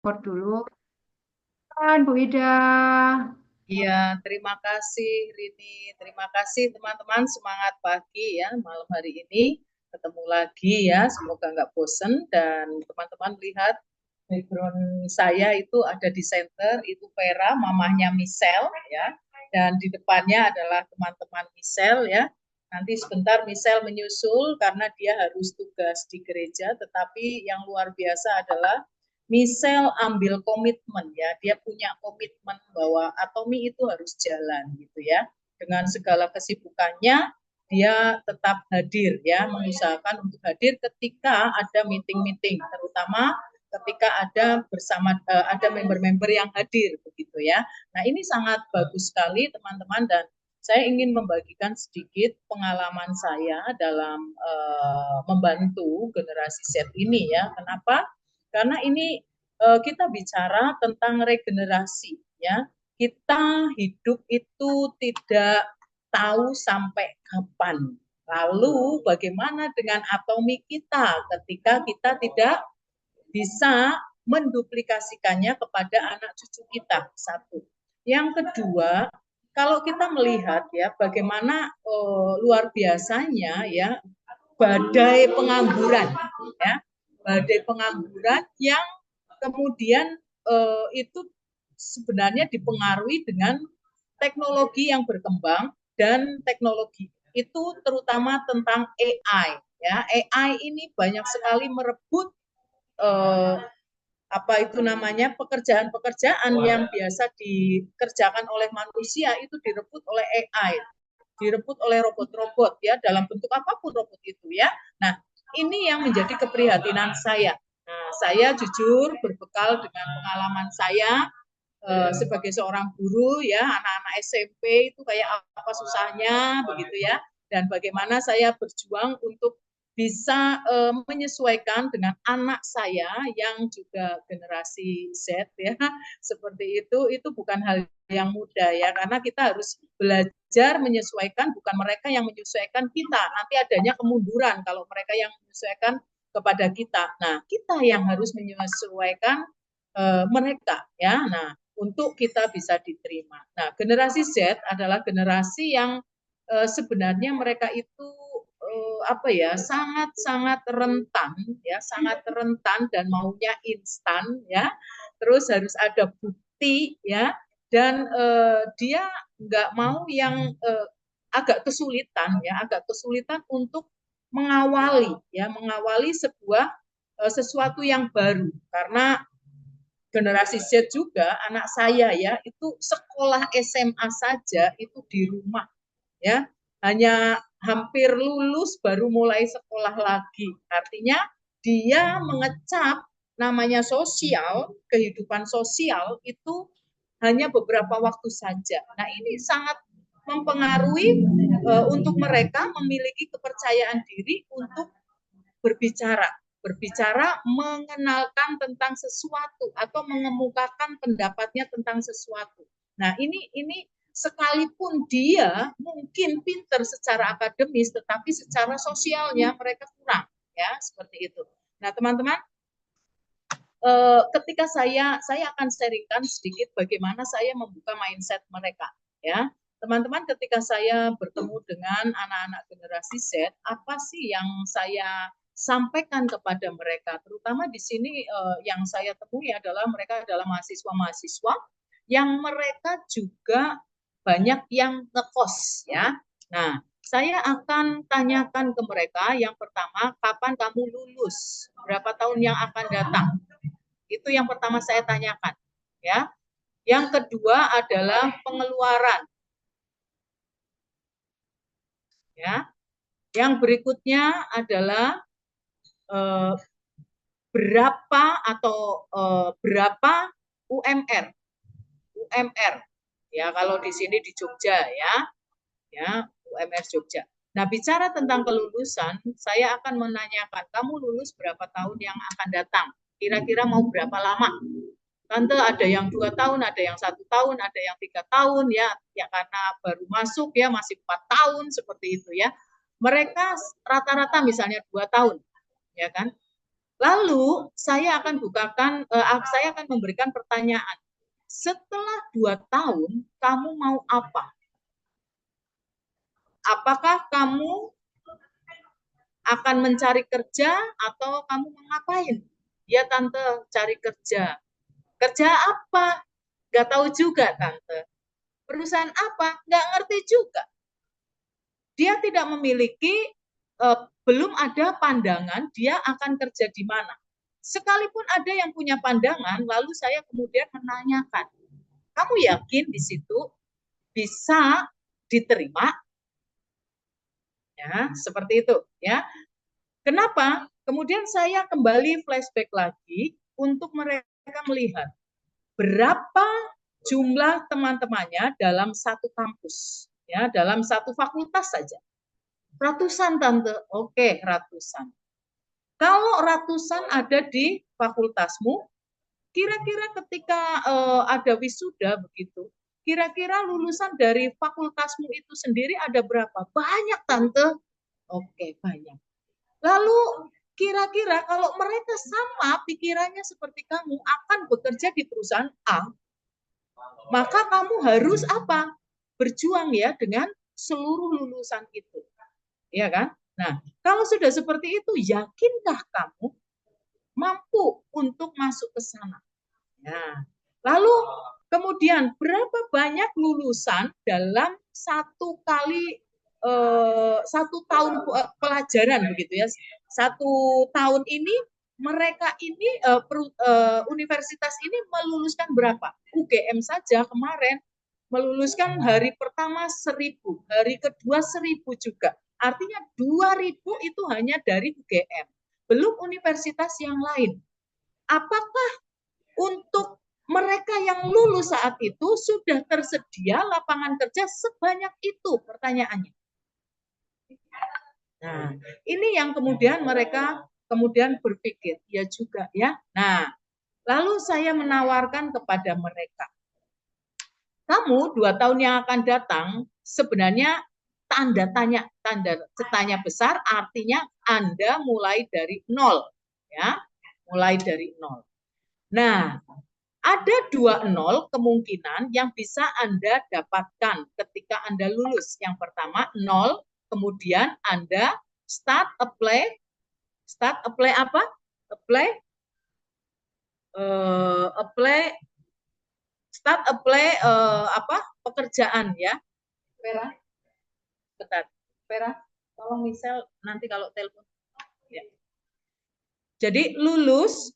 Record dulu kan Bu Ida. Iya, terima kasih Rini. Terima kasih teman-teman. Semangat pagi ya malam hari ini. Ketemu lagi ya. Semoga nggak bosen. Dan teman-teman lihat background saya itu ada di center. Itu Vera, mamahnya Michelle ya. Dan di depannya adalah teman-teman Michelle ya. Nanti sebentar Michelle menyusul karena dia harus tugas di gereja. Tetapi yang luar biasa adalah Michelle ambil komitmen ya, dia punya komitmen bahwa Atomi itu harus jalan gitu ya. Dengan segala kesibukannya, dia tetap hadir ya, mengusahakan untuk hadir ketika ada meeting-meeting, terutama ketika ada bersama ada member-member yang hadir begitu ya. Nah, ini sangat bagus sekali teman-teman dan saya ingin membagikan sedikit pengalaman saya dalam membantu generasi Z ini ya. Kenapa? Karena ini kita bicara tentang regenerasi ya. Kita hidup itu tidak tahu sampai kapan. Lalu bagaimana dengan atomi kita ketika kita tidak bisa menduplikasikannya kepada anak cucu kita? Satu. Yang kedua, kalau kita melihat ya bagaimana luar biasanya ya badai pengangguran ya, badai pengangguran yang kemudian itu sebenarnya dipengaruhi dengan teknologi yang berkembang dan teknologi itu terutama tentang AI ya. AI ini banyak sekali merebut eh, apa itu namanya pekerjaan-pekerjaan yang biasa dikerjakan oleh manusia itu direbut oleh AI, direbut oleh robot-robot ya dalam bentuk apapun robot itu ya. Nah, ini yang menjadi keprihatinan saya. Nah, saya jujur berbekal dengan pengalaman saya sebagai seorang guru ya, anak-anak SMP itu kayak apa susahnya begitu ya. Dan bagaimana saya berjuang untuk bisa menyesuaikan dengan anak saya yang juga generasi Z ya seperti itu bukan hal yang mudah ya karena kita harus belajar menyesuaikan, bukan mereka yang menyesuaikan kita, nanti adanya kemunduran kalau mereka yang menyesuaikan kepada kita. Nah, kita yang harus menyesuaikan mereka ya. Nah, untuk kita bisa diterima. Nah, generasi Z adalah generasi yang sebenarnya mereka itu apa ya sangat-sangat rentan ya, sangat rentan dan maunya instan ya. Terus harus ada bukti ya, dan dia nggak mau yang agak kesulitan ya, agak kesulitan untuk mengawali ya, mengawali sebuah sesuatu yang baru karena generasi Z juga anak saya ya itu sekolah SMA saja itu di rumah ya, hanya hampir lulus baru mulai sekolah lagi, artinya dia mengecap namanya sosial, kehidupan sosial itu hanya beberapa waktu saja. Nah, ini sangat mempengaruhi untuk mereka memiliki kepercayaan diri untuk berbicara, berbicara mengenalkan tentang sesuatu atau mengemukakan pendapatnya tentang sesuatu. Nah, ini sekalipun dia mungkin pinter secara akademis, tetapi secara sosialnya mereka kurang, ya seperti itu. Nah, teman-teman, ketika saya akan sharingkan sedikit bagaimana saya membuka mindset mereka, ya teman-teman. Ketika saya bertemu dengan anak-anak generasi Z, apa sih yang saya sampaikan kepada mereka, terutama di sini yang saya temui adalah mereka adalah mahasiswa-mahasiswa yang mereka juga banyak yang ngekos ya. Nah, saya akan tanyakan ke mereka yang pertama, kapan kamu lulus? Berapa tahun yang akan datang? Itu yang pertama saya tanyakan, ya. Yang kedua adalah pengeluaran, ya. Yang berikutnya adalah eh, berapa atau berapa UMR, UMR. Ya, kalau di sini di Jogja ya, UMR Jogja. Nah, bicara tentang kelulusan, saya akan menanyakan, kamu lulus berapa tahun yang akan datang? Kira-kira mau berapa lama? Tante ada yang 2 tahun, ada yang 1 tahun, ada yang 3 tahun ya, ya karena baru masuk ya masih 4 tahun seperti itu ya. Mereka rata-rata misalnya 2 tahun, ya kan? Lalu saya akan saya akan memberikan pertanyaan. Setelah 2 tahun, kamu mau apa? Apakah kamu akan mencari kerja atau kamu mau ngapain? Ya Tante, cari kerja. Kerja apa? Gak tahu juga Tante. Perusahaan apa? Gak ngerti juga. Dia tidak memiliki, belum ada pandangan dia akan kerja di mana. Sekalipun ada yang punya pandangan, lalu saya kemudian menanyakan, kamu yakin di situ bisa diterima? Ya, seperti itu ya. Kenapa? Kemudian saya kembali flashback lagi untuk mereka melihat berapa jumlah teman-temannya dalam satu kampus, ya, dalam satu fakultas saja. Ratusan Tante, oke ratusan. Kalau ratusan ada di fakultasmu, kira-kira ketika ada wisuda begitu, kira-kira lulusan dari fakultasmu itu sendiri ada berapa? Banyak Tante. Oke, banyak. Lalu kira-kira kalau mereka sama pikirannya seperti kamu akan bekerja di perusahaan A, maka kamu harus apa? Berjuang ya dengan seluruh lulusan itu. Ya kan? Nah, kalau sudah seperti itu, yakinkah kamu mampu untuk masuk ke sana? Nah, lalu kemudian berapa banyak lulusan dalam satu tahun pelajaran begitu ya? 1 tahun ini mereka ini universitas ini meluluskan berapa? UGM saja kemarin meluluskan hari pertama 1.000, hari kedua 1.000 juga. Artinya 2.000 itu hanya dari UGM, belum universitas yang lain. Apakah untuk mereka yang lulus saat itu sudah tersedia lapangan kerja sebanyak itu? Pertanyaannya. Nah, ini yang kemudian mereka kemudian berpikir, ya juga ya. Nah, lalu saya menawarkan kepada mereka, kamu 2 tahun yang akan datang sebenarnya tanda tanya besar artinya Anda mulai dari nol, ya, mulai dari nol. Nah, ada 2 nol kemungkinan yang bisa Anda dapatkan ketika Anda lulus. Yang pertama nol, kemudian Anda start apply apa? Apply apa? Pekerjaan ya. Vera, bentar. Vera, tolong misal nanti kalau telepon. Ya. Jadi lulus,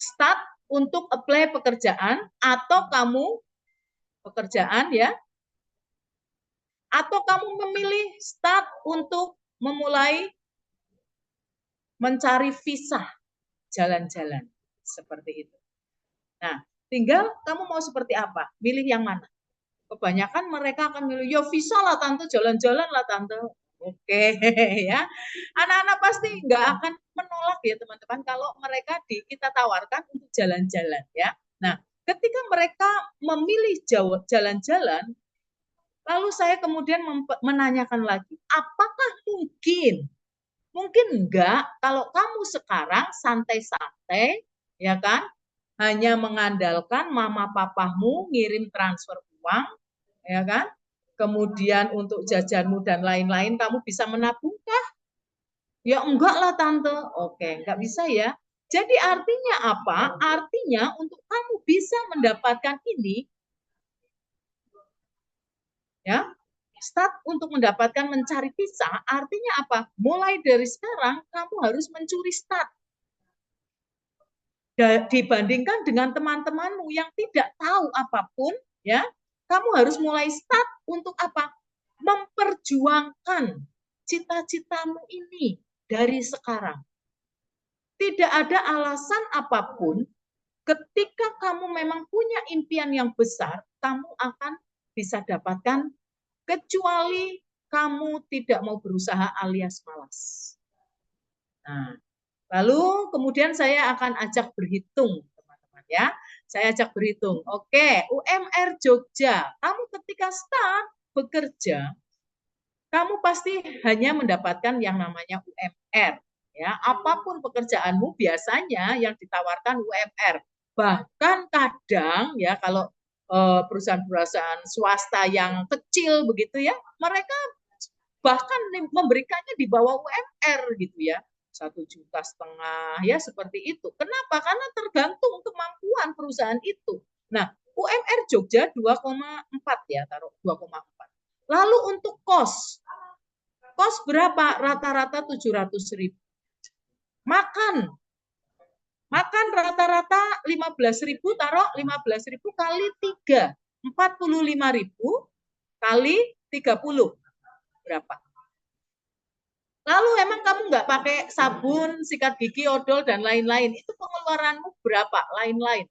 start untuk apply pekerjaan atau kamu pekerjaan ya, atau kamu memilih start untuk memulai mencari visa jalan-jalan seperti itu. Nah, tinggal kamu mau seperti apa? Milih yang mana? Kebanyakan mereka akan milih, ya visa lah Tante, jalan-jalan lah Tante. Oke, ya. Anak-anak pasti nggak akan menolak ya teman-teman kalau mereka kita tawarkan untuk jalan-jalan ya. Nah, ketika mereka memilih jalan-jalan, lalu saya kemudian menanyakan lagi, apakah mungkin enggak kalau kamu sekarang santai-santai, ya kan, hanya mengandalkan mama papamu ngirim transfer uang, ya kan, kemudian untuk jajanmu dan lain-lain kamu bisa menabungkah? Ya enggak lah Tante. Oke, enggak bisa ya. Jadi artinya apa? Artinya untuk kamu bisa mendapatkan ini, ya, start untuk mendapatkan mencari visa, artinya apa? Mulai dari sekarang kamu harus mencuri start. Dibandingkan dengan teman-temanmu yang tidak tahu apapun, ya, kamu harus mulai start untuk apa? Memperjuangkan cita-citamu ini dari sekarang. Tidak ada alasan apapun ketika kamu memang punya impian yang besar, kamu akan bisa dapatkan kecuali kamu tidak mau berusaha alias malas. Nah, lalu kemudian saya akan ajak berhitung, teman-teman ya. Saya ajak berhitung. Oke, UMR Jogja. Kamu ketika start bekerja, kamu pasti hanya mendapatkan yang namanya UMR. Ya, apapun pekerjaanmu biasanya yang ditawarkan UMR. Bahkan kadang ya kalau perusahaan-perusahaan swasta yang kecil begitu ya, mereka bahkan memberikannya di bawah UMR gitu ya, 1,5 juta ya seperti itu. Kenapa? Karena tergantung kemampuan perusahaan itu. Nah, UMR Jogja 2,4 ya, taruh 2,4. Lalu untuk kos berapa? Rata-rata 700.000. Makan rata-rata 15.000, taruh 15.000 kali 3, 45.000 kali 30. Berapa? Lalu emang kamu nggak pakai sabun, sikat gigi, odol, dan lain-lain. Itu pengeluaranmu berapa? Lain-lain.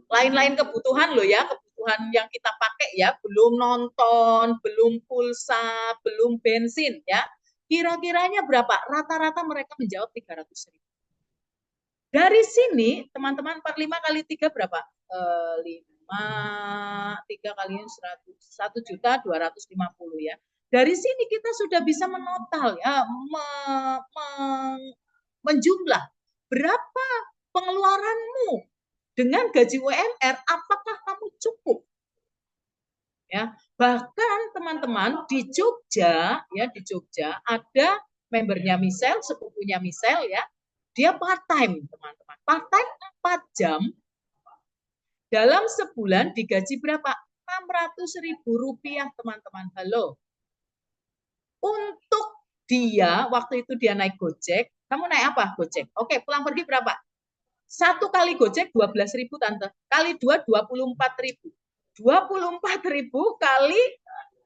Lain-lain kebutuhan loh ya, kebutuhan yang kita pakai ya, belum nonton, belum pulsa, belum bensin ya. Kira-kiranya berapa? Rata-rata mereka menjawab 300.000. Dari sini, teman-teman, 45 kali 3 berapa? 3 kali 1.250.000 ya. Dari sini kita sudah bisa menotal ya, menjumlah berapa pengeluaranmu dengan gaji UMR, apakah kamu cukup? Ya, bahkan teman-teman di Jogja ada membernya Misel, sepupunya Misel ya, dia part time teman-teman, part time 4 jam dalam sebulan digaji berapa? 600.000 rupiah teman-teman. Halo, untuk dia waktu itu dia naik Gojek, kamu naik apa Gojek? Oke, pulang pergi berapa? Satu kali Gojek 12.000 tante, kali 2 24.000, 24.000 kali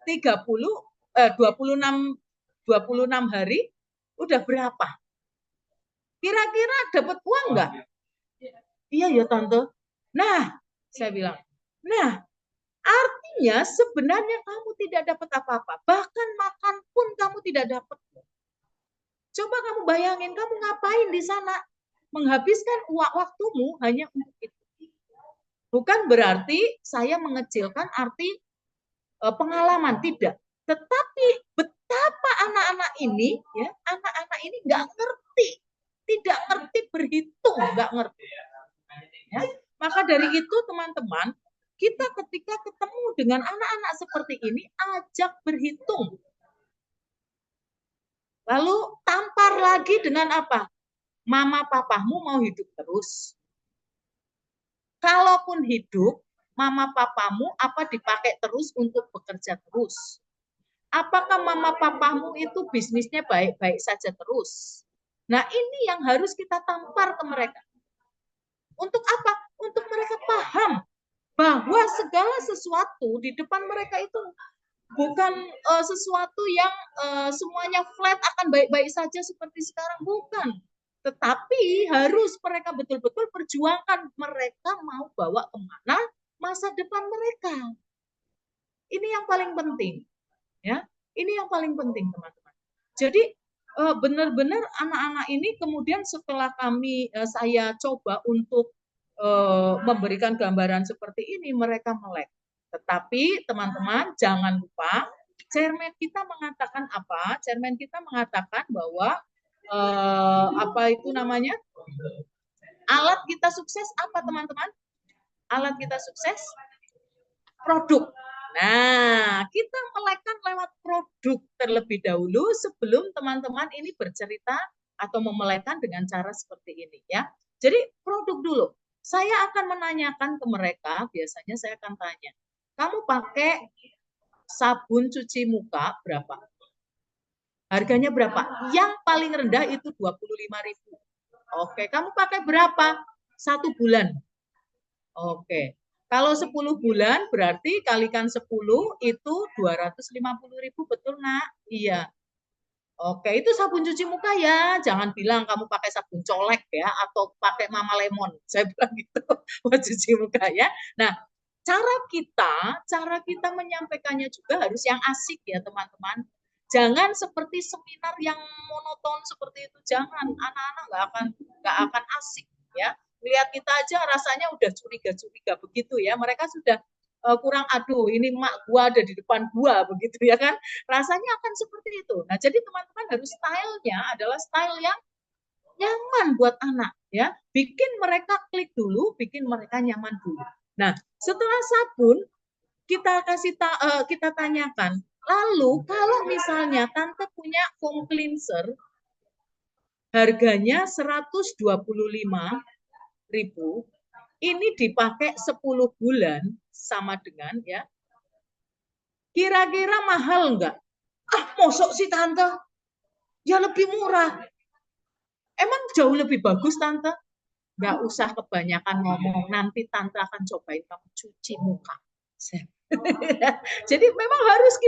30 26 hari udah berapa? Kira-kira dapat uang nggak? Iya ya tante. Nah, saya bilang, nah artinya sebenarnya kamu tidak dapat apa-apa. Bahkan makan pun kamu tidak dapat. Coba kamu bayangin, kamu ngapain di sana? Menghabiskan waktumu hanya untuk itu. Bukan berarti saya mengecilkan arti pengalaman, tidak. Tetapi betapa anak-anak ini, ya, anak-anak ini nggak ngerti, tidak ngerti berhitung, nggak ngerti. Ya. Maka dari itu teman-teman, kita ketika ketemu dengan anak-anak seperti ini, ajak berhitung. Lalu tampar lagi dengan apa? Mama papamu mau hidup terus. Kalaupun hidup, mama papamu apa dipakai terus untuk bekerja terus? Apakah mama papamu itu bisnisnya baik-baik saja terus? Nah, ini yang harus kita tampar ke mereka. Untuk apa? Untuk mereka paham bahwa segala sesuatu di depan mereka itu bukan sesuatu yang semuanya flat akan baik-baik saja seperti sekarang, bukan. Tetapi harus mereka betul-betul perjuangkan, mereka mau bawa kemana masa depan mereka. Ini yang paling penting, ya. Ini yang paling penting, teman-teman. Jadi benar-benar anak-anak ini kemudian setelah saya coba untuk memberikan gambaran seperti ini, mereka melek. Tetapi teman-teman jangan lupa, chairman kita mengatakan apa? Chairman kita mengatakan bahwa apa itu namanya? Alat kita sukses apa teman-teman? Alat kita sukses produk. Nah, kita melekkan lewat produk terlebih dahulu sebelum teman-teman ini bercerita atau memelekan dengan cara seperti ini ya. Jadi produk dulu. Saya akan menanyakan ke mereka, biasanya saya akan tanya, kamu pakai sabun cuci muka berapa? Harganya berapa? Yang paling rendah itu 25.000. Oke, kamu pakai berapa? 1 bulan. Oke. Kalau 10 bulan berarti kalikan 10 itu 250.000, betul nak? Iya. Oke, itu sabun cuci muka ya. Jangan bilang kamu pakai sabun colek ya atau pakai Mama Lemon. Saya bilang gitu buat cuci muka ya. Nah, cara kita menyampaikannya juga harus yang asik ya, teman-teman. Jangan seperti seminar yang monoton seperti itu. Jangan, anak-anak nggak akan asik ya. Lihat kita aja rasanya udah curiga-curiga begitu ya. Mereka sudah kurang, aduh ini mak gua ada di depan gua begitu ya kan, rasanya akan seperti itu. Nah jadi teman-teman harus stylenya adalah style yang nyaman buat anak ya, bikin mereka klik dulu, bikin mereka nyaman dulu. Nah setelah sabun kita tanyakan, lalu kalau misalnya tante punya foam cleanser harganya 125.000, ini dipakai 10 bulan sama dengan ya, kira-kira mahal enggak? Mosok sih tante? Ya lebih murah. Emang jauh lebih bagus tante? Nggak usah kebanyakan ngomong, nanti tante akan cobain kamu cuci muka. Jadi memang harus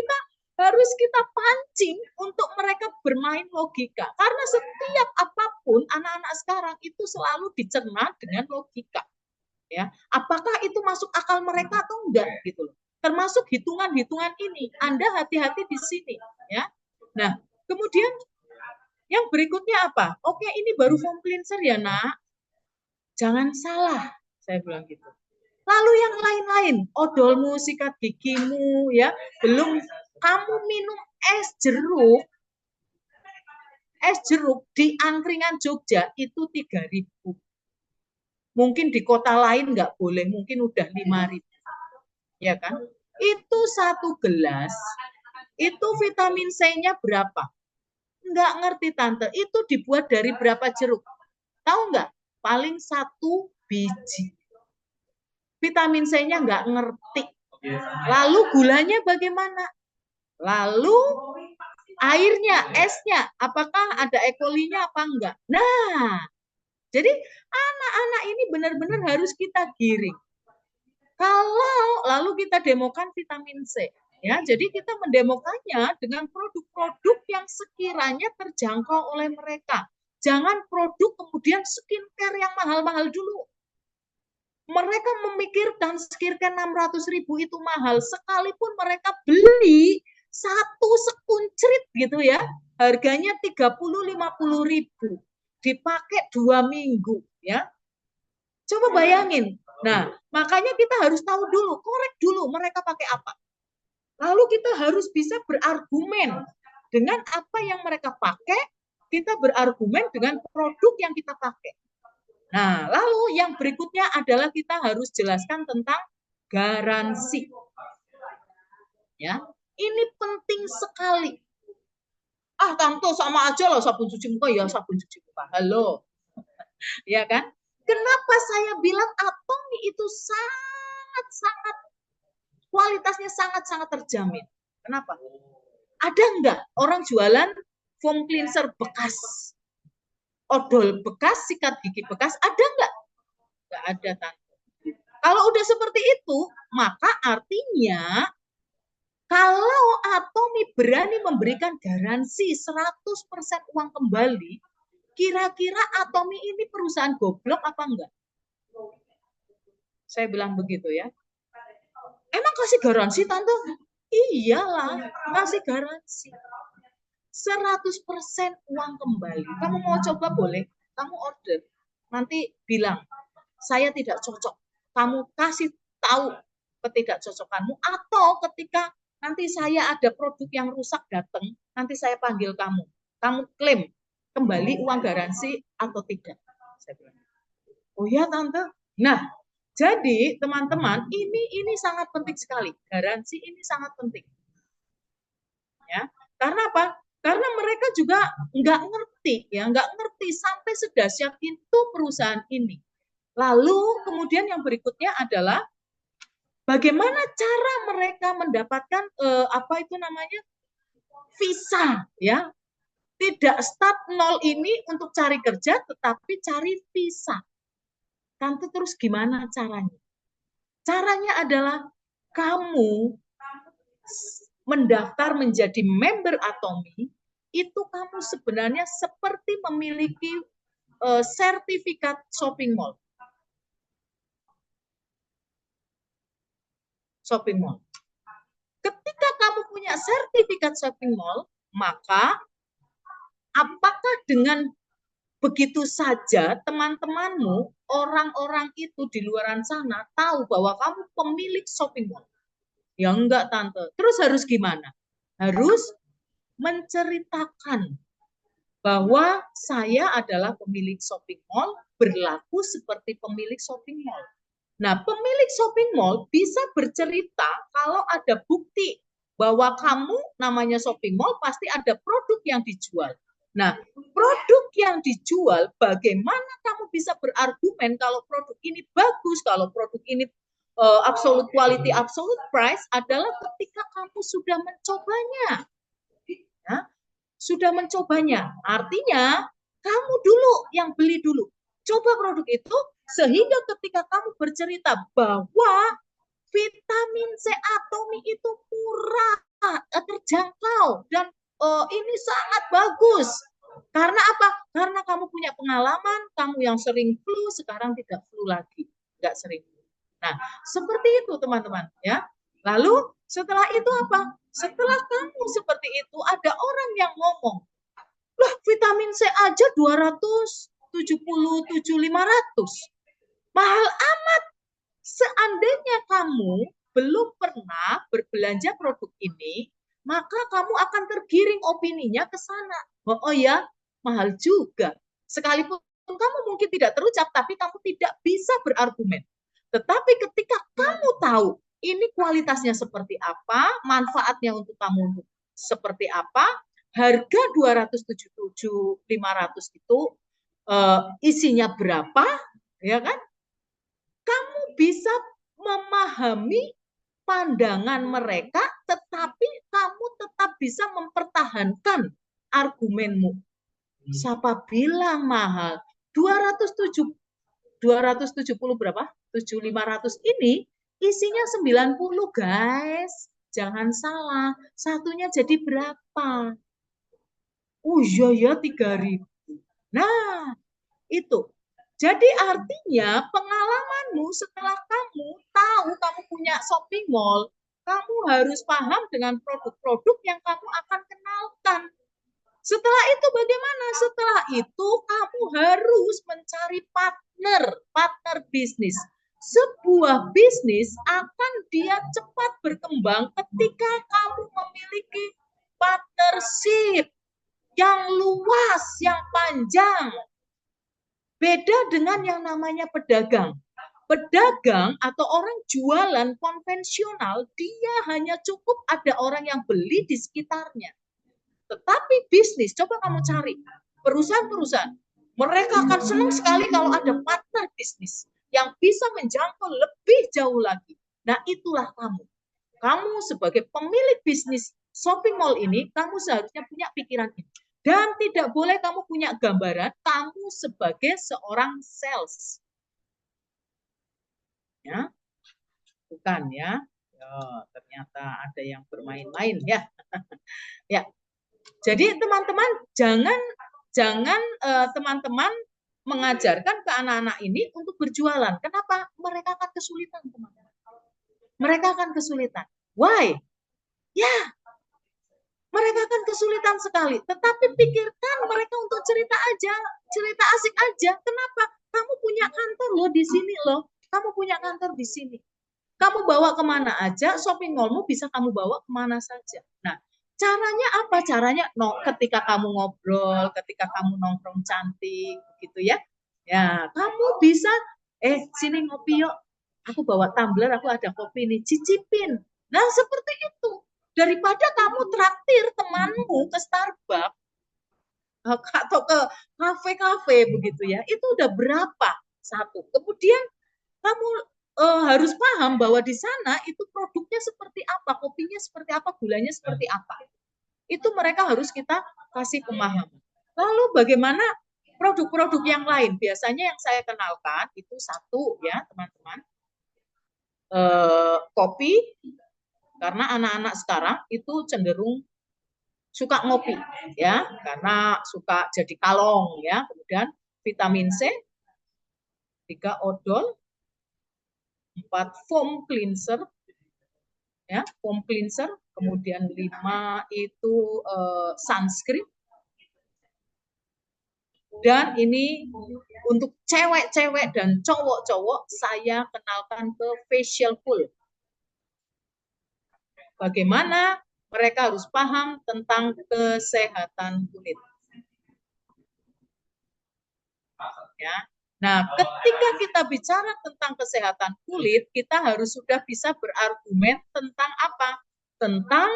kita pancing untuk mereka bermain logika, karena setiap apapun anak-anak sekarang itu selalu dicerna dengan logika ya, apakah itu masuk akal mereka atau enggak gitu loh, termasuk hitungan-hitungan ini. Anda hati-hati di sini ya. Nah kemudian yang berikutnya apa? Oke, ini baru foam cleanser ya nak, jangan salah, saya bilang gitu. Lalu yang lain-lain, odolmu, sikat gigimu, ya, belum kamu minum es jeruk di angkringan Jogja itu 3.000. Mungkin di kota lain nggak boleh, mungkin udah 5.000, ya kan? Itu satu gelas, itu vitamin C-nya berapa? Nggak ngerti tante, itu dibuat dari berapa jeruk? Tahu nggak? Paling 1 biji. Vitamin C-nya nggak ngerti. Lalu gulanya bagaimana? Lalu airnya, esnya, apakah ada E. coli-nya apa enggak? Nah, jadi anak-anak ini benar-benar harus kita giring. Kalau lalu kita demokan vitamin C, ya, jadi kita mendemokannya dengan produk-produk yang sekiranya terjangkau oleh mereka. Jangan produk kemudian skincare yang mahal-mahal dulu. Mereka memikirkan skincare 600.000 itu mahal, sekalipun mereka beli satu sekuncrit gitu ya, harganya 30-50.000, dipakai 2 minggu ya. Coba bayangin. Nah, makanya kita harus tahu dulu, korek dulu mereka pakai apa. Lalu kita harus bisa berargumen dengan apa yang mereka pakai, kita berargumen dengan produk yang kita pakai. Nah, lalu yang berikutnya adalah kita harus jelaskan tentang garansi. Ya, ini penting sekali. Tante sama aja lah sabun cuci muka, ya sabun cuci muka. Halo. Ya kan? Kenapa saya bilang Atomy itu sangat-sangat kualitasnya sangat-sangat terjamin? Kenapa? Ada enggak orang jualan foam cleanser bekas? Odol bekas, sikat gigi bekas, ada enggak? Enggak ada, tante. Kalau udah seperti itu, maka artinya kalau Atomy berani memberikan garansi 100% uang kembali, kira-kira Atomy ini perusahaan goblok apa enggak? Saya bilang begitu ya. Emang kasih garansi tante? Iyalah, kasih garansi. 100% uang kembali. Kamu mau coba boleh, kamu order. Nanti bilang, saya tidak cocok. Kamu kasih tahu ketidakcocokanmu, atau ketika nanti saya ada produk yang rusak datang, nanti saya panggil kamu. Kamu klaim kembali uang garansi atau tidak. Saya bilang, oh ya tante. Nah, jadi teman-teman, ini sangat penting sekali. Garansi ini sangat penting. Ya, karena apa? Karena mereka juga nggak ngerti sampai sedahsyat itu perusahaan ini. Lalu kemudian yang berikutnya adalah bagaimana cara mereka mendapatkan visa, ya. Tidak start nol ini untuk cari kerja, tetapi cari visa. Tante terus gimana caranya? Caranya adalah kamu mendaftar menjadi member Atomy, itu kamu sebenarnya seperti memiliki sertifikat shopping mall. Ketika kamu punya sertifikat shopping mall, maka apakah dengan begitu saja teman-temanmu orang-orang itu di luaran sana tahu bahwa kamu pemilik shopping mall? Ya enggak, Tante. Terus harus gimana? Harus menceritakan bahwa saya adalah pemilik shopping mall, berlaku seperti pemilik shopping mall. Nah, pemilik shopping mall bisa bercerita kalau ada bukti bahwa kamu namanya shopping mall pasti ada produk yang dijual. Nah, produk yang dijual, bagaimana kamu bisa berargumen kalau produk ini bagus, kalau produk ini absolute quality, absolute price adalah ketika kamu sudah mencobanya. Ya, sudah mencobanya. Artinya, kamu dulu yang beli dulu. Coba produk itu, sehingga ketika kamu bercerita bahwa vitamin C Atomi itu murah, terjangkau, dan ini sangat bagus. Karena apa? Karena kamu punya pengalaman, kamu yang sering flu, sekarang tidak flu lagi. Nggak sering flu. Nah, seperti itu teman-teman. Ya. Lalu setelah itu apa? Setelah kamu seperti itu, ada orang yang ngomong, lah vitamin C aja 277.500. Mahal amat. Seandainya kamu belum pernah berbelanja produk ini, maka kamu akan tergiring opininya ke sana. Oh ya, mahal juga. Sekalipun kamu mungkin tidak terucap, tapi kamu tidak bisa berargumen. Tetapi ketika kamu tahu ini kualitasnya seperti apa, manfaatnya untuk kamu seperti apa, harga 277.500 itu isinya berapa, ya kan? Kamu bisa memahami pandangan mereka, tetapi kamu tetap bisa mempertahankan argumenmu. Siapa bilang mahal? 270 berapa? 7.500 ini isinya 90, guys. Jangan salah. Satunya jadi berapa? Oh iya ya, 3.000. Nah, itu. Jadi artinya pengalamanmu setelah kamu tahu kamu punya shopping mall, kamu harus paham dengan produk-produk yang kamu akan kenalkan. Setelah itu bagaimana? Setelah itu kamu harus mencari partner bisnis. Sebuah bisnis akan dia cepat berkembang ketika kamu memiliki partnership yang luas, yang panjang. Beda dengan yang namanya pedagang. Pedagang atau orang jualan konvensional, dia hanya cukup ada orang yang beli di sekitarnya. Tetapi bisnis, coba kamu cari perusahaan-perusahaan, mereka akan senang sekali kalau ada partner bisnis yang bisa menjangkau lebih jauh lagi. Nah, itulah kamu. Kamu sebagai pemilik bisnis shopping mall ini, kamu seharusnya punya pikiran ini. Dan tidak boleh kamu punya gambaran kamu sebagai seorang sales. Ya, bukan ya. Ternyata ada yang bermain-main ya. Ya. Jadi teman-teman jangan teman-teman mengajarkan ke anak-anak ini untuk berjualan. Kenapa? Mereka akan kesulitan, teman-teman. Mereka akan kesulitan. Why? Ya, mereka akan kesulitan sekali. Tetapi pikirkan mereka untuk cerita aja, cerita asik aja. Kenapa? Kamu punya kantor loh di sini loh. Kamu punya kantor di sini. Kamu bawa kemana aja, shopping mallmu bisa kamu bawa kemana saja. Nah, caranya apa? Caranya ketika kamu ngobrol, ketika kamu nongkrong cantik, gitu ya. Ya, kamu bisa, sini ngopi yuk. Aku bawa tumbler, aku ada kopi nih, cicipin. Nah, seperti itu. Daripada kamu traktir temanmu ke Starbucks, atau ke kafe-kafe begitu ya, itu udah berapa? Satu. Kemudian kamu harus paham bahwa di sana itu produknya seperti apa, kopinya seperti apa, gulanya seperti apa. Itu mereka harus kita kasih pemahaman. Lalu bagaimana produk-produk yang lain? Biasanya yang saya kenalkan itu satu ya teman-teman, kopi, karena anak-anak sekarang itu cenderung suka ngopi ya, karena suka jadi kalong ya. Kemudian vitamin C, 3 odol, 4 foam cleanser ya, foam cleanser, kemudian 5 itu sunscreen, Dan ini untuk cewek-cewek dan cowok-cowok, saya kenalkan ke facial full. Bagaimana mereka harus paham tentang kesehatan kulit. Ya. Nah, ketika kita bicara tentang kesehatan kulit, kita harus sudah bisa berargumen tentang apa? Tentang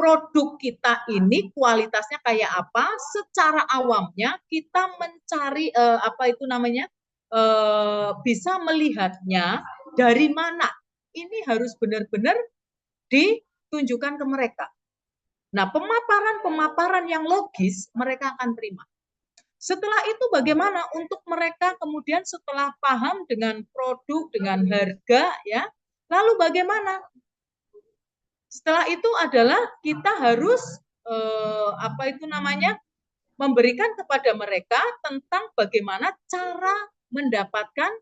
produk kita ini kualitasnya kayak apa. Secara awamnya kita mencari bisa melihatnya dari mana. Ini harus benar-benar ditunjukkan ke mereka. Nah, pemaparan yang logis mereka akan terima. Setelah itu bagaimana untuk mereka kemudian setelah paham dengan produk, dengan harga, ya, lalu bagaimana? Setelah itu adalah kita harus memberikan kepada mereka tentang bagaimana cara mendapatkan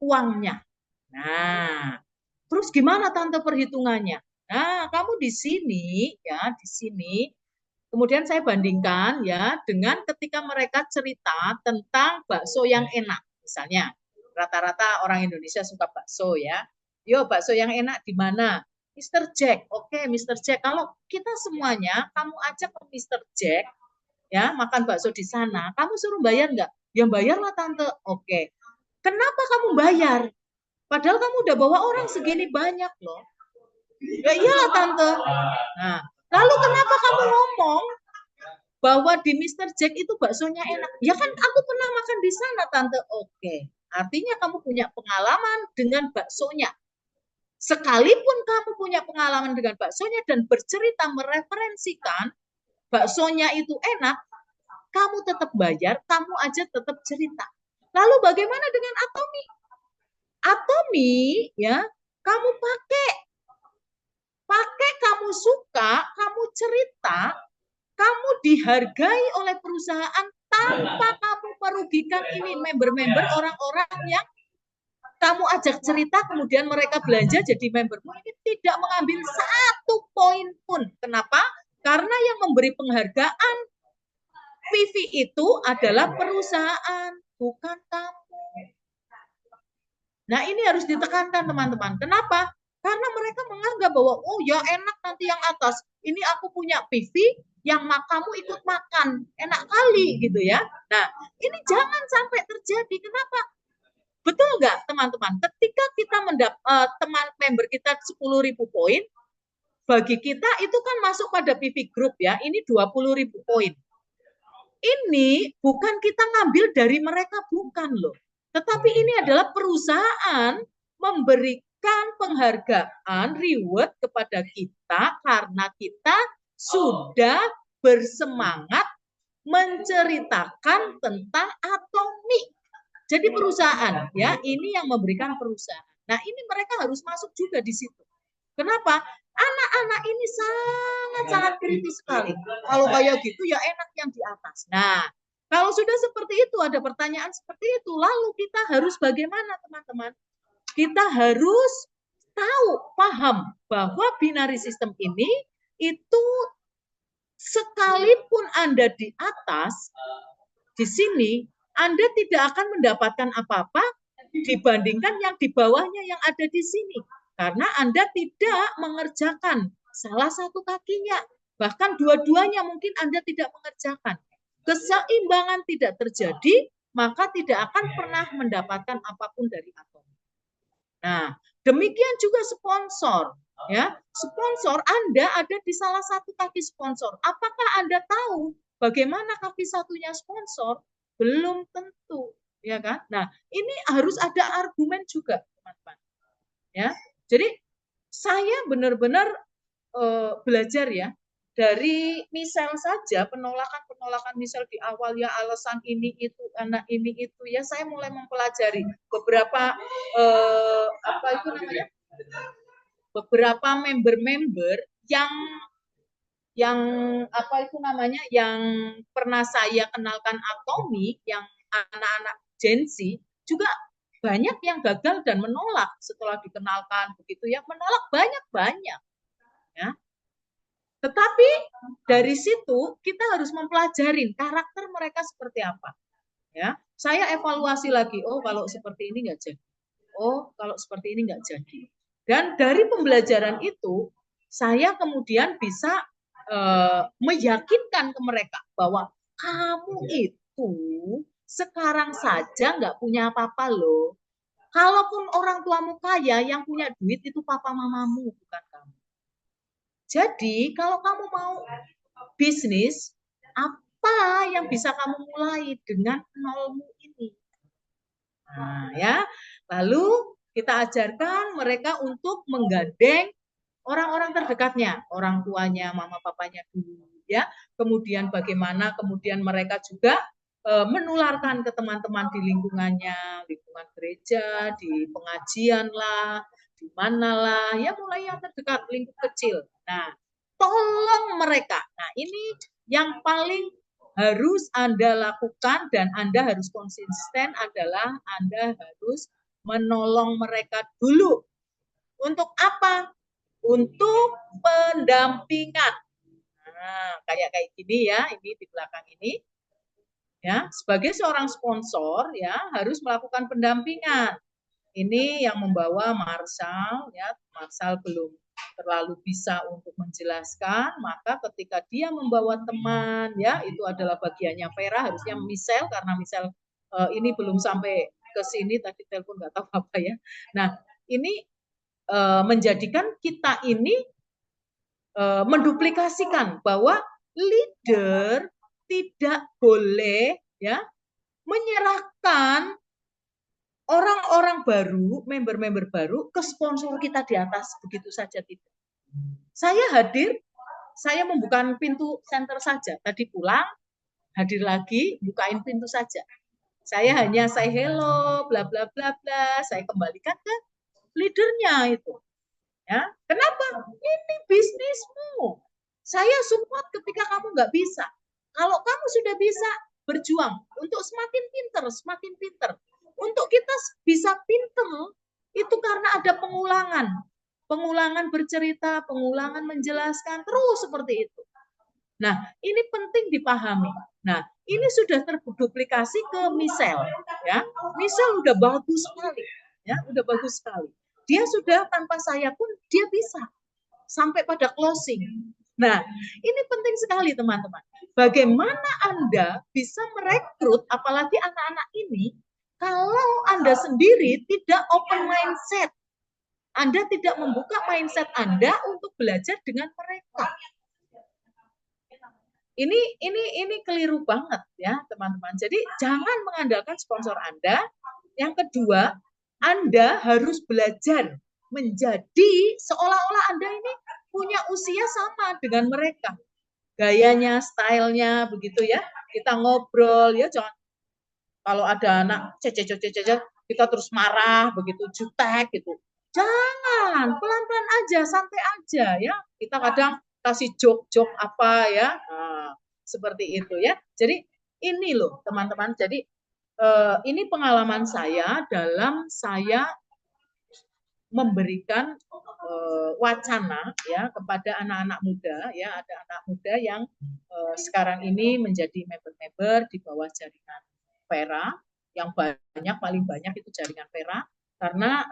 uangnya. Nah, terus gimana tante perhitungannya? Nah, kamu di sini ya, di sini kemudian saya bandingkan ya dengan ketika mereka cerita tentang bakso yang enak. Misalnya, rata-rata orang Indonesia suka bakso ya. Yo, bakso yang enak di mana? Mister Jack. Oke, Mister Jack. Kalau kita semuanya, kamu ajak ke Mister Jack, ya, makan bakso di sana, kamu suruh bayar nggak? Ya bayarlah tante. Oke. Kenapa kamu bayar? Padahal kamu udah bawa orang segini banyak loh. Ya iyalah tante. Nah, lalu kenapa kamu ngomong bahwa di Mister Jack itu baksonya enak? Ya kan aku pernah makan di sana tante. Oke. Artinya kamu punya pengalaman dengan baksonya. Sekalipun kamu punya pengalaman dengan baksonya dan bercerita mereferensikan baksonya itu enak, kamu tetap bayar, kamu aja tetap cerita. Lalu bagaimana dengan Atomi? Atomi, ya, kamu pakai kamu suka, kamu cerita, kamu dihargai oleh perusahaan tanpa kamu merugikan ini member-member orang-orang yang kamu ajak cerita, kemudian mereka belanja jadi membermu, ini tidak mengambil satu poin pun. Kenapa? Karena yang memberi penghargaan PV itu adalah perusahaan, bukan kamu. Nah, ini harus ditekankan teman-teman. Kenapa? Karena mereka menganggap bahwa, oh ya enak nanti yang atas. Ini aku punya PV, yang kamu ikut makan. Enak kali gitu ya. Nah, ini jangan sampai terjadi. Kenapa? Betul nggak teman-teman? Ketika kita teman member kita 10.000 poin, bagi kita itu kan masuk pada PV Group ya, ini 20.000 poin. Ini bukan kita ngambil dari mereka, bukan loh. Tetapi ini adalah perusahaan memberikan penghargaan, reward kepada kita karena kita sudah bersemangat menceritakan tentang Atomi. Jadi perusahaan, ya, ini yang memberikan perusahaan. Nah, ini mereka harus masuk juga di situ. Kenapa? Anak-anak ini sangat-sangat kritis sekali. Kalau kayak gitu ya enak yang di atas. Nah, kalau sudah seperti itu, ada pertanyaan seperti itu, lalu kita harus bagaimana teman-teman? Kita harus tahu, paham bahwa binary system ini itu sekalipun Anda di atas, di sini, Anda tidak akan mendapatkan apa-apa dibandingkan yang di bawahnya yang ada di sini. Karena Anda tidak mengerjakan salah satu kakinya. Bahkan dua-duanya mungkin Anda tidak mengerjakan. Keseimbangan tidak terjadi, maka tidak akan pernah mendapatkan apapun dari atom. Nah, demikian juga sponsor. Ya, sponsor Anda ada di salah satu kaki sponsor. Apakah Anda tahu bagaimana kaki satunya sponsor? Belum tentu, ya kan? Nah, ini harus ada argumen juga, teman-teman. Ya, jadi saya benar-benar belajar ya dari misal saja penolakan misal di awal ya alasan ini itu anak ini itu ya saya mulai mempelajari beberapa beberapa member-member yang yang pernah saya kenalkan Atomi, yang anak-anak Gen Z juga banyak yang gagal dan menolak setelah dikenalkan begitu ya, menolak banyak ya. Tetapi dari situ kita harus mempelajari karakter mereka seperti apa. Ya, saya evaluasi lagi. Oh, kalau seperti ini nggak jadi. Oh, kalau seperti ini nggak jadi. Dan dari pembelajaran itu, saya kemudian bisa meyakinkan ke mereka bahwa kamu itu sekarang saja nggak punya apa-apa loh. Kalaupun orang tuamu kaya, yang punya duit itu papa mamamu, bukan kamu. Jadi, kalau kamu mau bisnis, apa yang bisa kamu mulai dengan nolmu ini? Nah, ya. Lalu kita ajarkan mereka untuk menggandeng orang-orang terdekatnya, orang tuanya, mama papanya dulu, ya. Kemudian bagaimana kemudian mereka juga menularkan ke teman-teman di lingkungannya, lingkungan gereja, di pengajian lah, di mana lah, ya mulai yang terdekat, lingkup kecil. Nah, tolong mereka. Nah, ini yang paling harus Anda lakukan dan Anda harus konsisten adalah Anda harus menolong mereka dulu. Untuk apa? Untuk pendampingan. Nah, kayak gini ya, ini di belakang ini. Ya, sebagai seorang sponsor ya harus melakukan pendampingan. Ini yang membawa Marshall ya, Marshall belum terlalu bisa untuk menjelaskan, maka ketika dia membawa teman ya, itu adalah bagiannya Vera, harusnya Michelle karena Michelle ini belum sampai ke sini tadi telepon nggak tahu apa ya. Nah, ini menjadikan kita ini menduplikasikan bahwa leader tidak boleh ya menyerahkan orang-orang baru, member-member baru ke sponsor kita di atas begitu saja tidak. Saya hadir, saya membuka pintu center saja. Tadi pulang, hadir lagi, bukain pintu saja. Saya hanya say hello, bla bla bla bla, saya kembalikan ke leadernya itu. Ya, kenapa? Ini bisnismu. Saya support ketika kamu nggak bisa. Kalau kamu sudah bisa, berjuang untuk semakin pinter. Untuk kita bisa pinter, itu karena ada pengulangan. Pengulangan bercerita, pengulangan menjelaskan, terus seperti itu. Nah, ini penting dipahami. Nah, ini sudah terduplikasi ke Michelle, ya. Michelle udah bagus sekali, ya, udah bagus sekali. Dia sudah tanpa saya pun dia bisa sampai pada closing. Nah, ini penting sekali teman-teman. Bagaimana Anda bisa merekrut apalagi anak-anak ini kalau Anda sendiri tidak open mindset. Anda tidak membuka mindset Anda untuk belajar dengan mereka. Ini keliru banget ya, teman-teman. Jadi jangan mengandalkan sponsor Anda. Yang kedua, Anda harus belajar menjadi seolah-olah Anda ini punya usia sama dengan mereka. Gayanya, stylenya begitu ya. Kita ngobrol ya, jangan kalau ada anak cece kita terus marah begitu, jutek gitu. Jangan, pelan-pelan aja, santai aja ya. Kita kadang kasih jok-jok apa ya. Nah, seperti itu ya. Jadi ini loh teman-teman. Jadi ini pengalaman saya dalam saya memberikan wacana ya kepada anak-anak muda ya, ada anak muda yang sekarang ini menjadi member-member di bawah jaringan Vera yang banyak, paling banyak itu jaringan Vera karena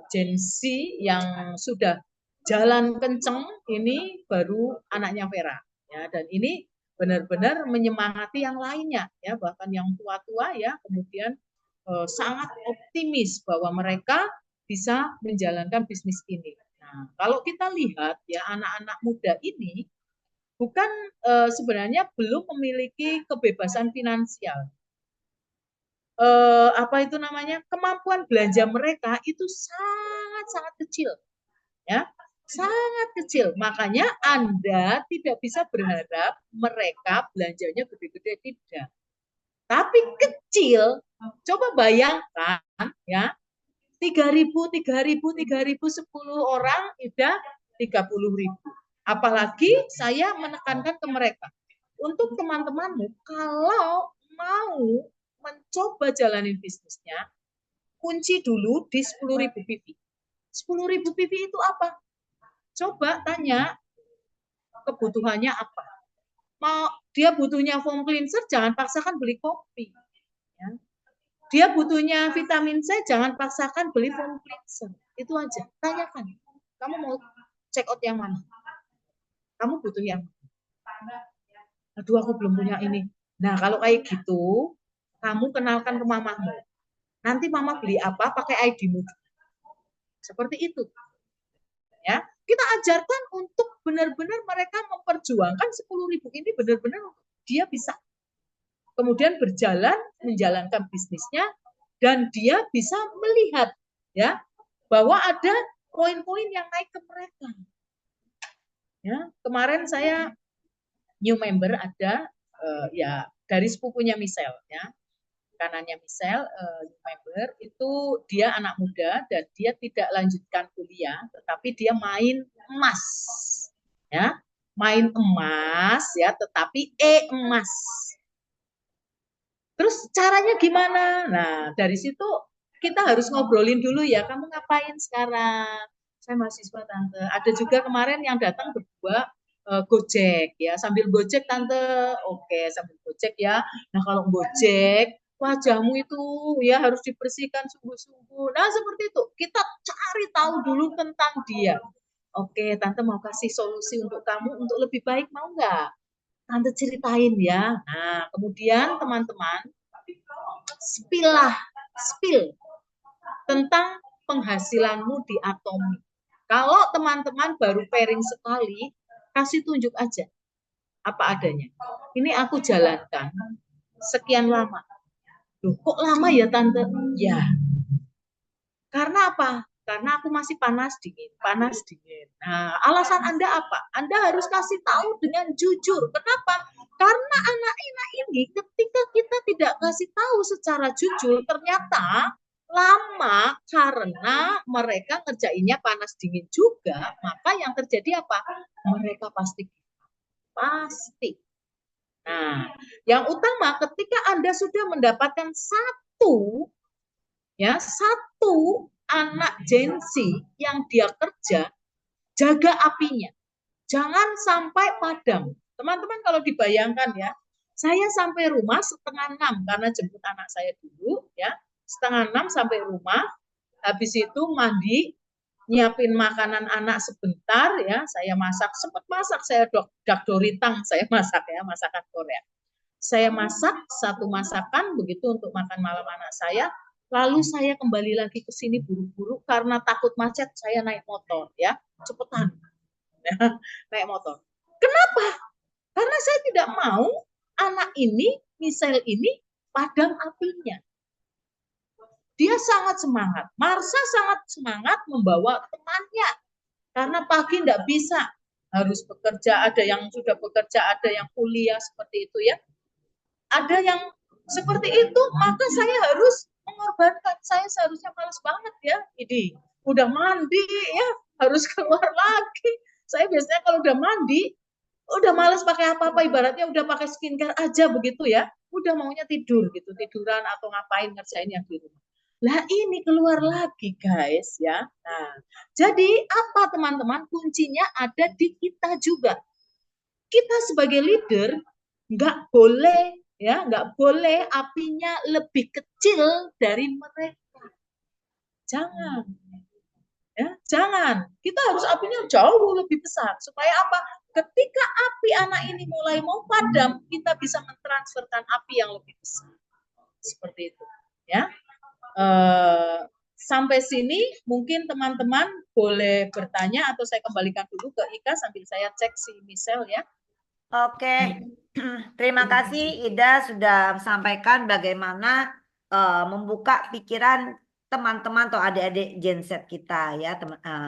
Gen Z yang sudah jalan kenceng ini baru anaknya Vera ya, dan ini benar-benar menyemangati yang lainnya ya, bahkan yang tua-tua ya kemudian sangat optimis bahwa mereka bisa menjalankan bisnis ini. Nah, kalau kita lihat ya anak-anak muda ini bukan sebenarnya belum memiliki kebebasan finansial. Apa itu namanya? Kemampuan belanja mereka itu sangat-sangat kecil. Ya, sangat kecil. Makanya Anda tidak bisa berharap mereka belanjanya gede-gede, tidak. Tapi kecil, coba bayangkan ya, 3.000, 10 orang udah 30.000. Apalagi saya menekankan ke mereka, untuk teman-temanmu kalau mau mencoba jalanin bisnisnya, kunci dulu di 10.000 PV. 10.000 PV itu apa? Coba tanya kebutuhannya apa. Mau dia butuhnya foam cleanser, jangan paksakan beli kopi. Ya. Dia butuhnya vitamin C, jangan paksakan beli foam cleanser. Itu aja. Tanyakan. Kamu mau check out yang mana? Kamu butuh yang mana? Aduh, aku belum punya ini. Nah, kalau kayak gitu, kamu kenalkan ke mamamu. Nanti mama beli apa, pakai ID-mu. Seperti itu. Ya, kita ajarkan untuk benar-benar mereka memperjuangkan 10.000 ini benar-benar dia bisa kemudian berjalan menjalankan bisnisnya dan dia bisa melihat ya bahwa ada poin-poin yang naik ke mereka. Ya, kemarin saya new member ada ya dari sepupunya Michelle ya. Kanannya Michelle, member itu dia anak muda dan dia tidak lanjutkan kuliah, tetapi dia main emas, ya, main emas ya, tetapi emas. Terus caranya gimana? Nah dari situ kita harus ngobrolin dulu ya, kamu ngapain sekarang? Saya mahasiswa tante. Ada juga kemarin yang datang berdua Gojek ya, sambil Gojek tante, oke sambil Gojek ya. Nah kalau Gojek wajahmu itu ya harus dibersihkan sungguh-sungguh. Nah seperti itu kita cari tahu dulu tentang dia. Oke tante mau kasih solusi untuk kamu untuk lebih baik, mau nggak? Tante ceritain ya. Nah kemudian teman-teman spill tentang penghasilanmu di Atomi. Kalau teman-teman baru pairing sekali, kasih tunjuk aja apa adanya. Ini aku jalankan sekian lama. Loh, kok lama ya tante? Ya, karena apa? Karena aku masih panas dingin, panas dingin. Nah, alasan Anda apa? Anda harus kasih tahu dengan jujur. Kenapa? Karena anak-anak ini ketika kita tidak kasih tahu secara jujur, ternyata lama karena mereka kerjainnya panas dingin juga, maka yang terjadi apa? Mereka pasti. Nah, yang utama ketika Anda sudah mendapatkan satu anak Gen Z yang dia kerja, jaga apinya. Jangan sampai padam. Teman-teman kalau dibayangkan ya, saya sampai rumah 5:30 karena jemput anak saya dulu ya. 5:30 sampai rumah, habis itu mandi, nyiapin makanan anak sebentar ya, saya masak, sempat masak saya dakdoritang, saya masak ya, masakan Korea. Saya masak satu masakan begitu untuk makan malam anak saya, lalu saya kembali lagi ke sini buru-buru karena takut macet, saya naik motor ya, cepetan. Naik motor. Kenapa? Karena saya tidak mau anak ini, Michelle ini padam apinya. Dia sangat semangat. Marsha sangat semangat membawa temannya. Karena pagi tidak bisa. Harus bekerja, ada yang sudah bekerja, ada yang kuliah, seperti itu ya. Ada yang seperti itu, maka saya harus mengorbankan. Saya seharusnya malas banget ya. Ini udah mandi ya, harus keluar lagi. Saya biasanya kalau udah mandi, udah males pakai apa-apa, ibaratnya udah pakai skincare aja begitu ya. Udah maunya tidur gitu, tiduran atau ngapain ngerjain yang di rumah. Lah ini keluar lagi guys ya. Nah, jadi apa teman-teman? Kuncinya ada di kita juga. Kita sebagai leader nggak boleh ya, nggak boleh apinya lebih kecil dari mereka. Jangan. Ya, jangan. Kita harus apinya jauh lebih besar supaya apa? Ketika api anak ini mulai mau padam, kita bisa mentransferkan api yang lebih besar. Seperti itu, ya. Sampai sini mungkin teman-teman boleh bertanya atau saya kembalikan dulu ke Ika sambil saya cek si Michelle ya. Oke, terima kasih Ida sudah sampaikan bagaimana membuka pikiran teman-teman atau adik-adik Gen Z kita ya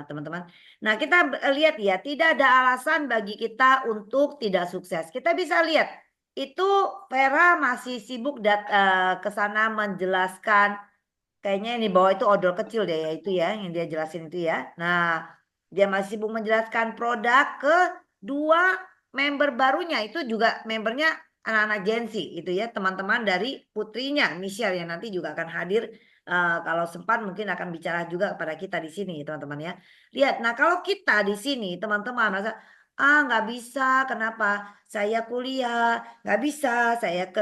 teman-teman. Nah kita lihat ya, tidak ada alasan bagi kita untuk tidak sukses. Kita bisa lihat itu Vera masih sibuk ke sana menjelaskan, kayaknya yang di bawah itu odol kecil deh ya itu ya yang dia jelasin itu ya. Nah dia masih sibuk menjelaskan produk ke dua member barunya, itu juga membernya anak-anak Gen Z itu ya, teman-teman dari putrinya Michelle yang nanti juga akan hadir. Kalau sempat mungkin akan bicara juga kepada kita di sini teman-teman ya. Lihat, nah kalau kita di sini teman-teman masa nggak bisa, kenapa? Saya kuliah, nggak bisa, saya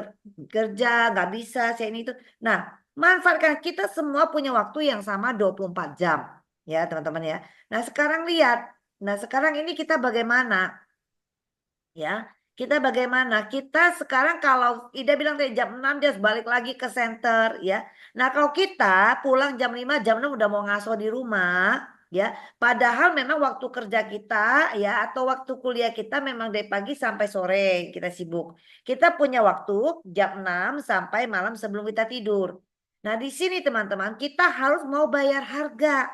kerja, nggak bisa, saya ini itu. Nah, manfaatkan, kita semua punya waktu yang sama 24 jam. Ya teman-teman ya. Nah sekarang lihat, nah sekarang ini kita bagaimana? Ya, kita bagaimana? Kita sekarang kalau Ida bilang dari jam 6 dia harus balik lagi ke center ya. Nah, kalau kita pulang jam 5 jam 6 udah mau ngaso di rumah ya. Padahal memang waktu kerja kita ya atau waktu kuliah kita memang dari pagi sampai sore kita sibuk. Kita punya waktu jam 6 sampai malam sebelum kita tidur. Nah, di sini teman-teman kita harus mau bayar harga.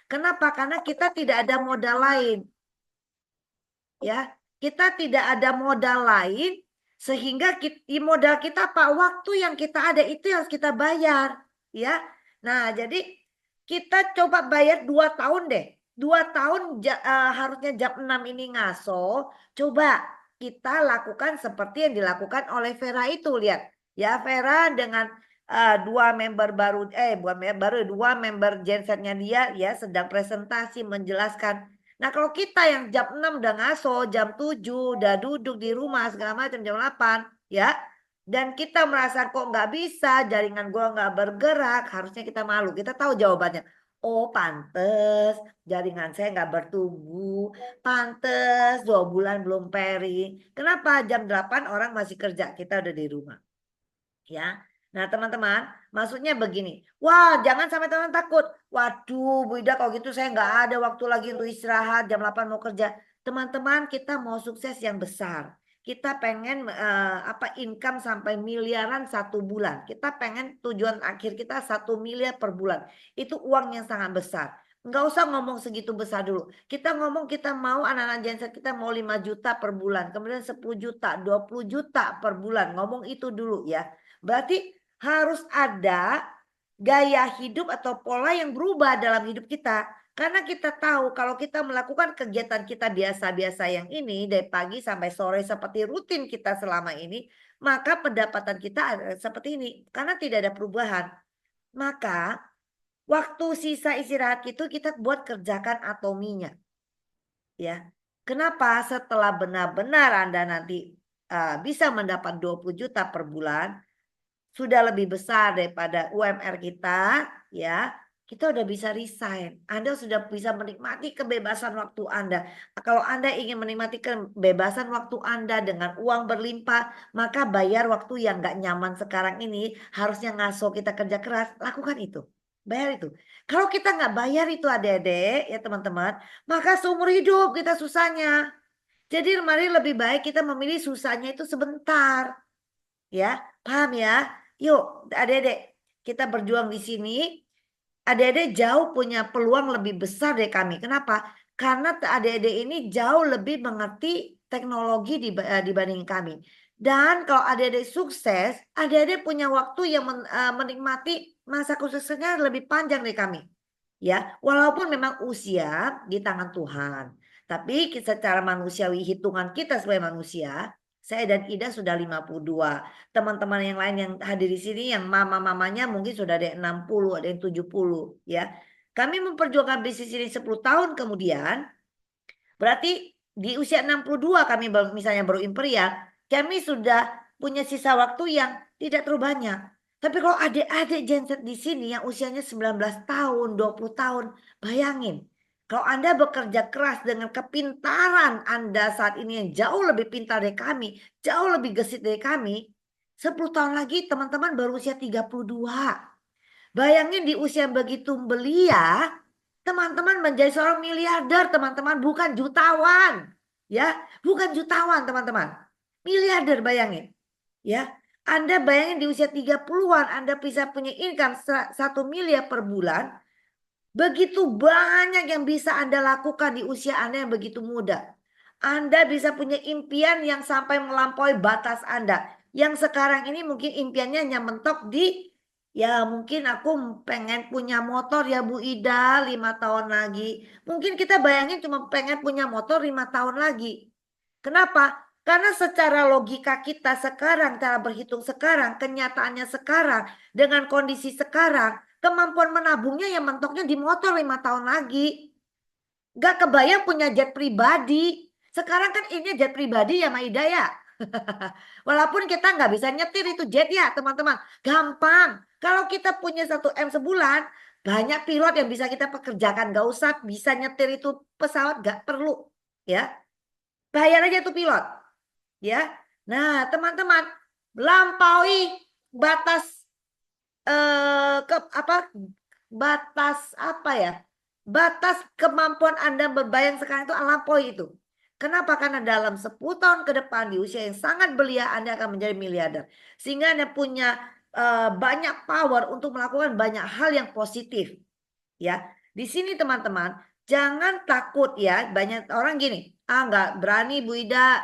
Kenapa? Karena kita tidak ada modal lain. Ya, kita tidak ada modal lain sehingga modal kita apa? Waktu yang kita ada itu harus kita bayar, ya. Nah, jadi kita coba bayar 2 tahun deh. 2 tahun harusnya jam 6 ini ngaso. Coba kita lakukan seperti yang dilakukan oleh Vera itu, lihat. Ya, Vera dengan dua member baru bukan member baru, dua member gensetnya dia ya sedang presentasi menjelaskan. Nah kalau kita yang jam 6 udah ngaso, jam 7 udah duduk di rumah segala macam jam 8 ya. Dan kita merasa kok nggak bisa, jaringan gua nggak bergerak, harusnya kita malu. Kita tahu jawabannya. Oh pantes, jaringan saya nggak bertumbuh. Pantes 2 bulan belum pairing. Kenapa jam 8 orang masih kerja, kita udah di rumah. Ya. Nah teman-teman, maksudnya begini. Wah jangan sampai teman takut. Waduh Bu Ida kalau gitu saya nggak ada waktu lagi untuk istirahat. Jam 8 mau kerja. Teman-teman kita mau sukses yang besar. Kita pengen income sampai miliaran 1 bulan. Kita pengen tujuan akhir kita 1 miliar per bulan. Itu uang yang sangat besar. Nggak usah ngomong segitu besar dulu. Kita ngomong kita mau anak-anak genset kita mau 5 juta per bulan. Kemudian 10 juta, 20 juta per bulan. Ngomong itu dulu ya. Berarti harus ada gaya hidup atau pola yang berubah dalam hidup kita. Karena kita tahu kalau kita melakukan kegiatan kita biasa-biasa yang ini dari pagi sampai sore seperti rutin kita selama ini, maka pendapatan kita seperti ini. Karena tidak ada perubahan. Maka waktu sisa istirahat itu kita buat kerjakan atominya. Ya. Kenapa? Setelah benar-benar Anda nanti bisa mendapat 20 juta per bulan, sudah lebih besar daripada UMR kita, ya, kita udah bisa resign. Anda sudah bisa menikmati kebebasan waktu Anda. Kalau Anda ingin menikmati kebebasan waktu Anda dengan uang berlimpah, maka bayar waktu yang nggak nyaman sekarang ini, harusnya ngaso kita kerja keras, lakukan itu. Bayar itu. Kalau kita nggak bayar itu adik-adik, ya teman-teman, maka seumur hidup kita susahnya. Jadi mari lebih baik kita memilih susahnya itu sebentar. Ya, paham ya? Yuk, adik-adik, kita berjuang di sini. Adik-adik jauh punya peluang lebih besar dari kami. Kenapa? Karena adik-adik ini jauh lebih mengerti teknologi dibanding kami. Dan kalau adik-adik sukses, adik-adik punya waktu yang menikmati masa suksesnya lebih panjang dari kami. Ya, walaupun memang usia di tangan Tuhan. Tapi secara manusiawi, hitungan kita sebagai manusia, saya dan Ida sudah 52. Teman-teman yang lain yang hadir di sini yang mama-mamanya mungkin sudah ada yang 60, ada yang 70 ya. Kami memperjuangkan bisnis ini 10 tahun kemudian. Berarti di usia 62 kami misalnya baru imperial, kami sudah punya sisa waktu yang tidak terlalu banyak. Tapi kalau adik-adik genset di sini yang usianya 19 tahun, 20 tahun, bayangin. Kalau Anda bekerja keras dengan kepintaran Anda saat ini yang jauh lebih pintar dari kami, jauh lebih gesit dari kami, 10 tahun lagi teman-teman baru usia 32. Bayangin di usia begitu belia, teman-teman menjadi seorang miliarder, teman-teman, bukan jutawan. Ya, bukan jutawan, teman-teman. Miliarder bayangin. Ya, Anda bayangin di usia 30-an Anda bisa punya income 1 miliar per bulan. Begitu banyak yang bisa Anda lakukan di usia Anda yang begitu muda. Anda bisa punya impian yang sampai melampaui batas Anda. Yang sekarang ini mungkin impiannya hanya mentok di, ya mungkin aku pengen punya motor ya Bu Ida 5 tahun lagi. Mungkin kita bayangin cuma pengen punya motor 5 tahun lagi. Kenapa? Karena secara logika kita sekarang, cara berhitung sekarang, kenyataannya sekarang, dengan kondisi sekarang, kemampuan menabungnya yang mentoknya di motor 5 tahun lagi. Gak kebayang punya jet pribadi. Sekarang kan ini jet pribadi ya Maida ya. Walaupun kita nggak bisa nyetir itu jet ya teman-teman. Gampang. Kalau kita punya 1 M sebulan, banyak pilot yang bisa kita pekerjakan. Gak usah bisa nyetir itu pesawat, gak perlu. Ya, bayar aja tuh pilot. Ya, nah teman-teman, lampaui batas batas apa ya? Batas kemampuan Anda berbayar sekarang itu lampaui itu. Kenapa? Karena dalam 10 tahun ke depan di usia yang sangat belia Anda akan menjadi miliarder. Sehingga Anda punya banyak power untuk melakukan banyak hal yang positif. Ya, di sini teman-teman, jangan takut ya. Banyak orang gini, nggak berani Bu Ida,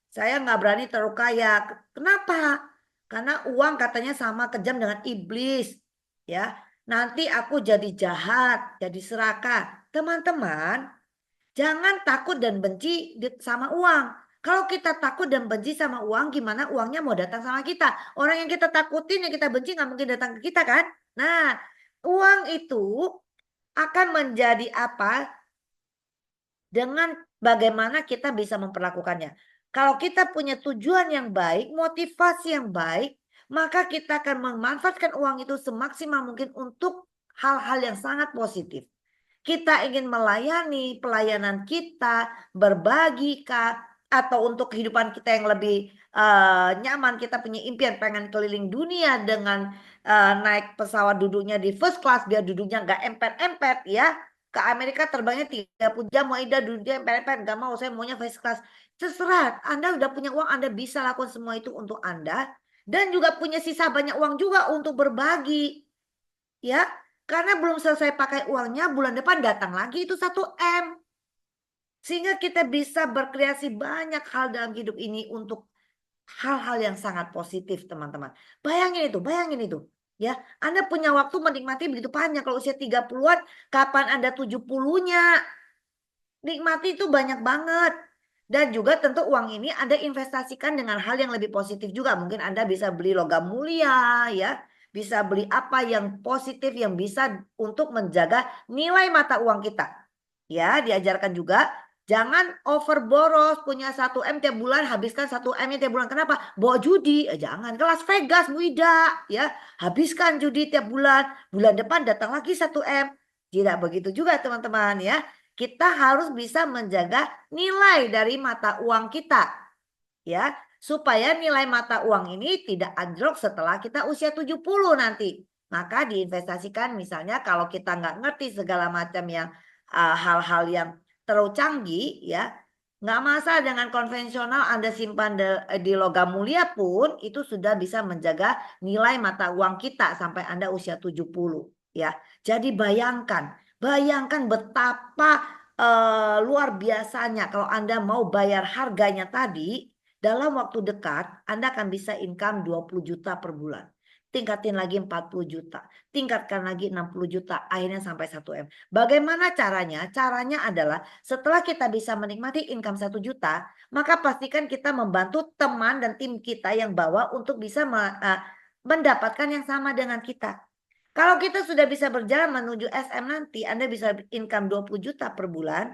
saya nggak berani terlalu kaya. Kenapa? Karena uang katanya sama kejam dengan iblis. Ya, nanti aku jadi jahat, jadi serakah. Teman-teman, jangan takut dan benci sama uang. Kalau kita takut dan benci sama uang, gimana uangnya mau datang sama kita? Orang yang kita takutin, yang kita benci nggak mungkin datang ke kita kan? Nah, uang itu akan menjadi apa dengan bagaimana kita bisa memperlakukannya. Kalau kita punya tujuan yang baik, motivasi yang baik, maka kita akan memanfaatkan uang itu semaksimal mungkin untuk hal-hal yang sangat positif. Kita ingin melayani pelayanan kita, berbagi atau untuk kehidupan kita yang lebih nyaman. Kita punya impian pengen keliling dunia dengan naik pesawat duduknya di first class biar duduknya nggak empet-empet ya. Ke Amerika terbangnya 30 jam, mau Ida duduknya empet-empet, nggak mau, saya maunya first class. Terserah, Anda udah punya uang, Anda bisa lakukan semua itu untuk Anda. Dan juga punya sisa banyak uang juga untuk berbagi. Ya, karena belum selesai pakai uangnya, bulan depan datang lagi itu 1 M. Sehingga kita bisa berkreasi banyak hal dalam hidup ini untuk hal-hal yang sangat positif, teman-teman. Bayangin itu. Ya, Anda punya waktu menikmati begitu panjang. Kalau usia 30-an, kapan Anda 70-nya? Nikmati itu banyak banget. Dan juga tentu uang ini Anda investasikan dengan hal yang lebih positif juga. Mungkin Anda bisa beli logam mulia ya. Bisa beli apa yang positif yang bisa untuk menjaga nilai mata uang kita. Ya, diajarkan juga jangan over boros, punya 1 M tiap bulan, habiskan 1 M-nya tiap bulan. Kenapa? Bawa judi, jangan. Ke Las Vegas, Bu Ida, ya. Habiskan judi tiap bulan. Bulan depan datang lagi 1 M. Tidak begitu juga teman-teman ya. Kita harus bisa menjaga nilai dari mata uang kita. Ya, supaya nilai mata uang ini tidak anjlok setelah kita usia 70 nanti. Maka diinvestasikan misalnya kalau kita nggak ngerti segala macam yang hal-hal yang terlalu canggih ya, nggak masalah dengan konvensional Anda simpan di logam mulia pun itu sudah bisa menjaga nilai mata uang kita sampai Anda usia 70 ya. Jadi bayangkan betapa luar biasanya kalau Anda mau bayar harganya tadi dalam waktu dekat Anda akan bisa income 20 juta per bulan. Tingkatin lagi 40 juta. Tingkatkan lagi 60 juta. Akhirnya sampai 1 M. Bagaimana caranya? Caranya adalah setelah kita bisa menikmati income 1 juta. Maka pastikan kita membantu teman dan tim kita yang bawa untuk bisa mendapatkan yang sama dengan kita. Kalau kita sudah bisa berjalan menuju SM nanti. Anda bisa income 20 juta per bulan.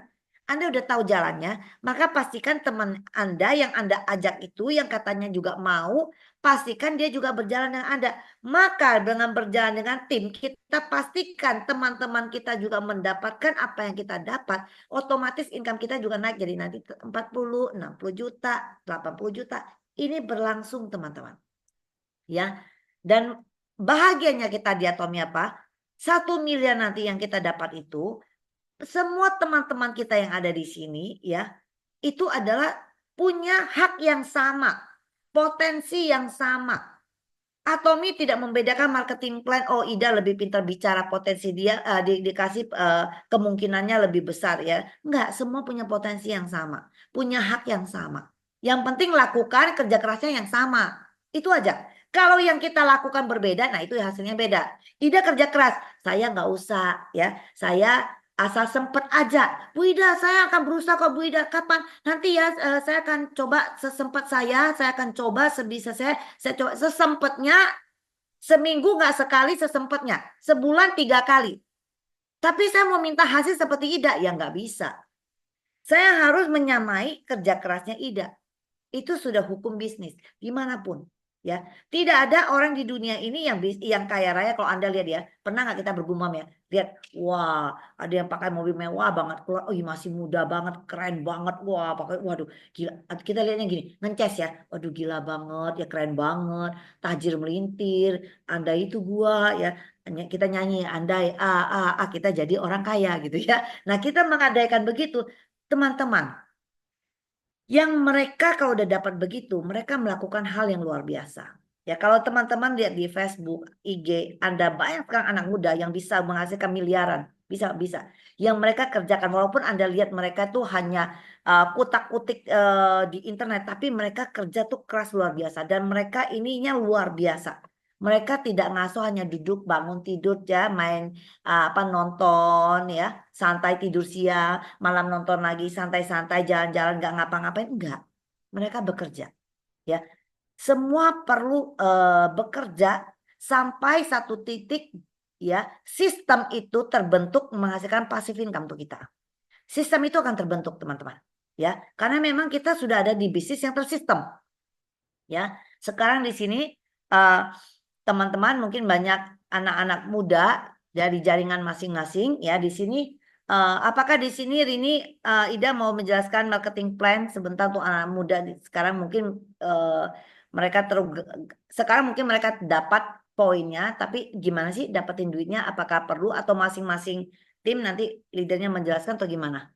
Anda udah tahu jalannya, maka pastikan teman Anda yang Anda ajak itu yang katanya juga mau, pastikan dia juga berjalan dengan Anda. Maka dengan berjalan dengan tim, kita pastikan teman-teman kita juga mendapatkan apa yang kita dapat, otomatis income kita juga naik jadi nanti 40, 60 juta, 80 juta. Ini berlangsung teman-teman. Ya. Dan bahagianya kita di Atomi apa? 1 miliar nanti yang kita dapat itu semua teman-teman kita yang ada di sini ya, itu adalah punya hak yang sama, potensi yang sama. Atomi tidak membedakan marketing plan, oh Ida lebih pintar bicara, potensi dia dikasih kemungkinannya lebih besar ya. Enggak, semua punya potensi yang sama, punya hak yang sama. Yang penting lakukan kerja kerasnya yang sama. Itu aja. Kalau yang kita lakukan berbeda, nah itu hasilnya beda. Ida kerja keras, saya nggak usah ya. Saya asal sempet aja. Bu Ida, saya akan berusaha kok Bu Ida. Kapan? Nanti ya saya akan coba sesempat saya akan coba sebisa saya coba sesempatnya. Seminggu nggak sekali sesempatnya. Sebulan 3 kali. Tapi saya mau minta hasil seperti Ida, ya nggak bisa. Saya harus menyamai kerja kerasnya Ida. Itu sudah hukum bisnis dimanapun, ya. Tidak ada orang di dunia ini yang kaya raya. Kalau Anda lihat ya, pernah nggak kita bergumam ya, lihat, wah ada yang pakai mobil mewah banget keluar, oh iya, masih muda banget, keren banget, wah pakai, waduh gila. Kita lihatnya gini, ngeces ya, waduh gila banget ya, keren banget, tajir melintir, andai itu gua, ya. Kita nyanyi andai kita jadi orang kaya gitu ya. Nah, kita mengandaikan begitu, teman-teman. Yang mereka kalau udah dapat begitu, mereka melakukan hal yang luar biasa. Ya, kalau teman-teman lihat di Facebook, IG, Anda banyak sekarang anak muda yang bisa menghasilkan miliaran, bisa. Yang mereka kerjakan, walaupun Anda lihat mereka tuh hanya kutak-kutik di internet, tapi mereka kerja tuh keras luar biasa dan mereka ininya luar biasa. Mereka tidak ngasuh hanya duduk bangun tidur ya, main apa nonton ya, santai tidur siang, malam nonton lagi santai-santai jalan-jalan nggak ngapa-ngapain, enggak. Mereka bekerja ya. Semua perlu bekerja sampai satu titik ya, sistem itu terbentuk menghasilkan passive income untuk kita. Sistem itu akan terbentuk teman-teman ya, karena memang kita sudah ada di bisnis yang tersistem ya. Sekarang di sini eh, teman-teman mungkin banyak anak-anak muda dari jaringan masing-masing ya di sini. Apakah di sini Rini, Ida mau menjelaskan marketing plan sebentar untuk anak muda sekarang mungkin mereka sekarang mungkin mereka dapat poinnya, tapi gimana sih dapetin duitnya? Apakah perlu atau masing-masing tim nanti leadernya menjelaskan atau gimana?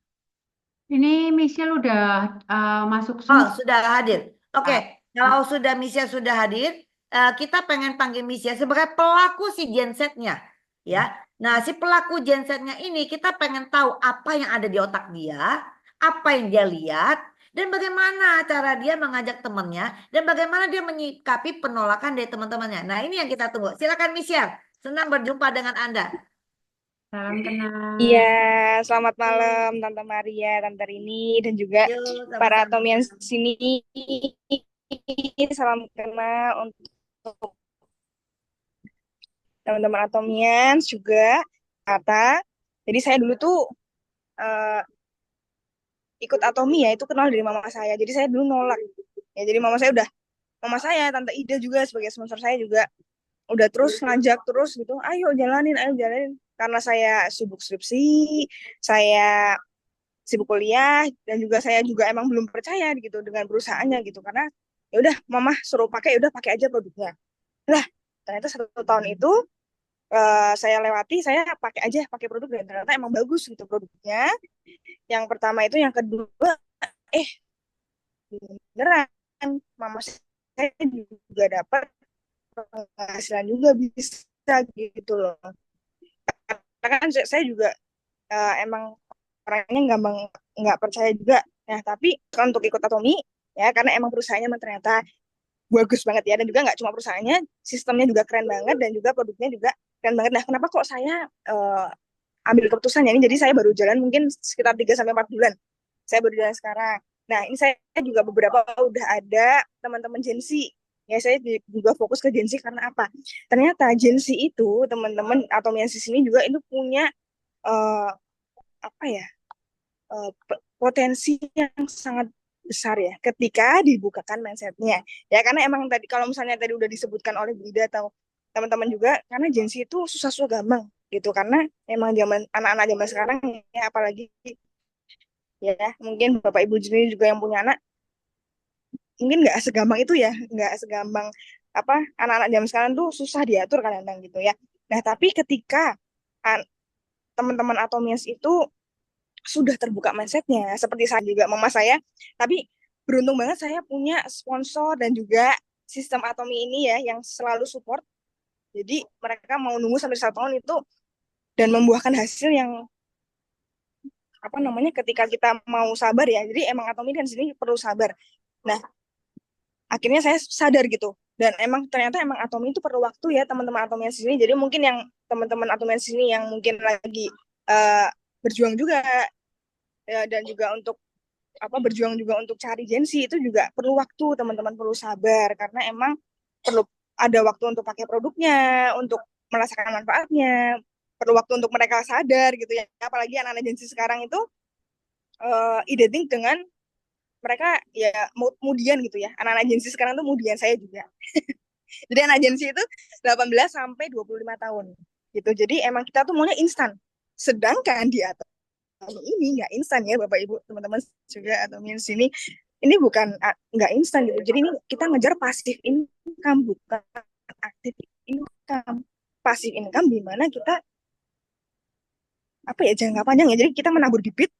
Ini Michelle udah masuk Oh, Zoom. sudah hadir. Oke, Ah, kalau sudah Misha sudah hadir, kita pengen panggil Misha sebagai pelaku si gensetnya, ya. Nah, si pelaku gensetnya ini kita pengen tahu apa yang ada di otak dia, apa yang dia lihat, dan bagaimana cara dia mengajak temannya, dan bagaimana dia menyikapi penolakan dari teman-temannya. Nah, ini yang kita tunggu. Silakan Misha, senang berjumpa dengan Anda. salam Iya, kenal. selamat malam Tante Maria, Tante Rini, dan juga Yuk, para sama-sama. Atomian sini. Salam kenal untuk teman-teman Atomian juga. Kata, jadi saya dulu tuh eh, ikut Atomi ya, itu kenal dari mama saya. Jadi saya dulu nolak. Ya, jadi mama saya, Tante Ida juga sebagai sponsor saya juga udah terus ngajak terus gitu, ayo jalanin. Karena saya sibuk skripsi, saya sibuk kuliah dan juga saya juga emang belum percaya gitu dengan perusahaannya gitu karena ya udah mama suruh pakai ya udah pakai aja produknya lah. Ternyata 1 tahun itu saya lewati, saya pakai produk dan ternyata emang bagus gitu produknya. Yang pertama itu, yang kedua eh beneran mama saya juga dapat penghasilan juga bisa gitu loh. Karena kan saya juga emang orangnya gampang nggak percaya juga. Nah, tapi untuk ikut Atomi ya karena emang perusahaannya emang ternyata bagus banget ya, dan juga nggak cuma perusahaannya, sistemnya juga keren banget dan juga produknya juga keren banget. Nah, kenapa kok saya ambil keputusannya ini? Jadi saya baru jalan mungkin sekitar 3 sampai 4 bulan. Saya baru jalan sekarang. Nah, ini saya juga beberapa udah ada teman-teman Gen Z. Ya, saya juga fokus ke Gen Z karena apa? Ternyata Gen Z itu teman-teman atau yang di sini juga itu punya eh, apa ya? Potensi yang sangat besar ya ketika dibukakan mindsetnya ya, karena emang tadi kalau misalnya tadi udah disebutkan oleh Brida atau teman-teman juga, karena Gen Z itu susah-susah gampang gitu, karena emang zaman anak-anak zaman sekarang ya, apalagi ya mungkin bapak ibu sendiri juga yang punya anak mungkin nggak segampang itu ya, nggak segampang apa, anak-anak zaman sekarang tuh susah diatur kadang-kadang gitu ya. Nah, tapi ketika teman-teman Atomians itu sudah terbuka mindsetnya seperti saya juga mama saya, tapi beruntung banget saya punya sponsor dan juga sistem Atomi ini ya yang selalu support. Jadi mereka mau nunggu sampai 1 tahun itu dan membuahkan hasil yang apa namanya, ketika kita mau sabar ya, jadi emang Atomi kan sini perlu sabar. Nah, akhirnya saya sadar gitu, dan emang ternyata emang Atomi itu perlu waktu ya teman-teman Atomi di sini. Jadi mungkin yang teman-teman Atomi di sini yang mungkin lagi uh, berjuang juga ya, dan juga untuk apa, berjuang juga untuk cari Gensi itu juga perlu waktu, teman-teman perlu sabar karena emang perlu ada waktu untuk pakai produknya, untuk merasakan manfaatnya, perlu waktu untuk mereka sadar gitu ya. Apalagi anak-anak Gensi sekarang itu identik dengan mereka ya mudian gitu ya. Anak-anak Gen Z sekarang tuh mudian, saya juga. Jadi anak Gen Z itu 18 sampai 25 tahun gitu. Jadi emang kita tuh maunya instan. Sedangkan di atas ini nggak instan ya Bapak Ibu teman-teman juga atau di sini ini bukan nggak instan gitu. Jadi ini kita ngejar pasif income bukan aktif income. Pasif income di mana kita apa ya jangka panjang ya. Jadi kita menabur bibit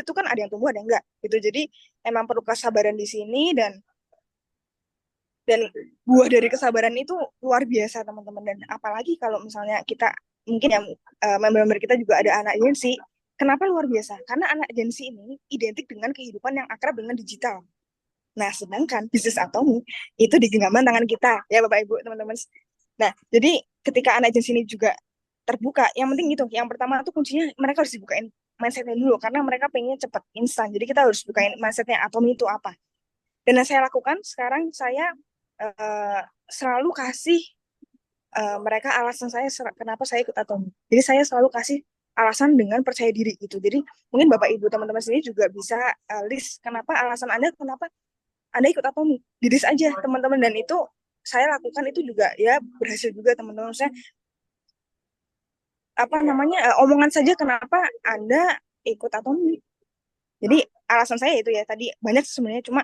itu kan ada yang tumbuh ada yang enggak gitu. Jadi emang perlu kesabaran di sini dan buah dari kesabaran itu luar biasa teman-teman. Dan apalagi kalau misalnya kita mungkin yang member-member kita juga ada anak Gen Z. Kenapa luar biasa? Karena anak Gen Z ini identik dengan kehidupan yang akrab dengan digital. Nah, sedangkan bisnis Atomi itu di genggaman tangan kita, ya Bapak Ibu, teman-teman. Nah, jadi ketika anak Gen Z ini juga terbuka, yang penting gitu. Yang pertama tuh kuncinya mereka harus dibukain mindsetnya dulu, karena mereka pengennya cepat, instan. Jadi kita harus bukain mindsetnya Atomi itu apa. Dan yang saya lakukan sekarang, saya selalu kasih mereka alasan saya kenapa saya ikut Atomi. Jadi saya selalu kasih alasan dengan percaya diri gitu. Jadi mungkin Bapak Ibu teman-teman sendiri juga bisa list kenapa alasan Anda kenapa Anda ikut Atomi. Di list aja teman-teman dan itu saya lakukan itu juga ya berhasil juga teman-teman. Saya apa namanya omongan saja kenapa Anda ikut Atomi. Jadi alasan saya itu ya tadi banyak sebenarnya cuma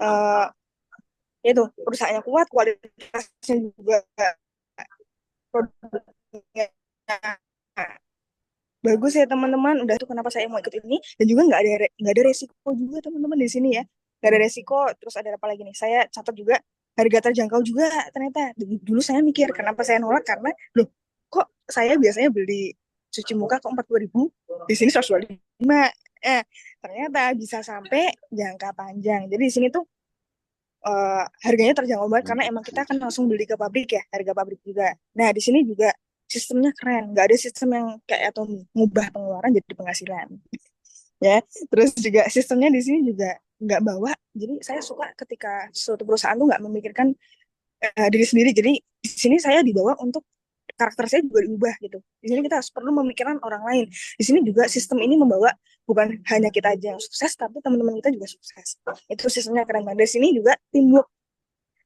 uh, itu perusahaannya kuat, kualitasnya juga produknya bagus ya teman-teman. Udah tuh kenapa saya mau ikut ini dan juga nggak ada resiko juga teman-teman di sini ya. Nggak ada resiko. Terus ada apa lagi nih? Saya catat juga harga terjangkau juga ternyata. Dulu saya mikir kenapa saya nolak karena loh kok saya biasanya beli cuci muka kok 40.000 di sini 125. Ternyata bisa sampai jangka panjang. Jadi di sini tuh harganya terjangkau banget karena emang kita kan langsung beli ke pabrik ya, harga pabrik juga. Nah, di sini juga sistemnya keren, nggak ada sistem yang kayak atau ngubah pengeluaran jadi penghasilan. Ya, terus juga sistemnya di sini juga nggak bawa. Jadi saya suka ketika suatu perusahaan tuh nggak memikirkan diri sendiri. Jadi di sini saya dibawa untuk karakter saya juga diubah gitu. Di sini kita harus perlu memikirkan orang lain. Di sini juga sistem ini membawa bukan hanya kita aja yang sukses, tapi teman-teman kita juga sukses. Itu sistemnya keren banget. Di sini juga teamwork.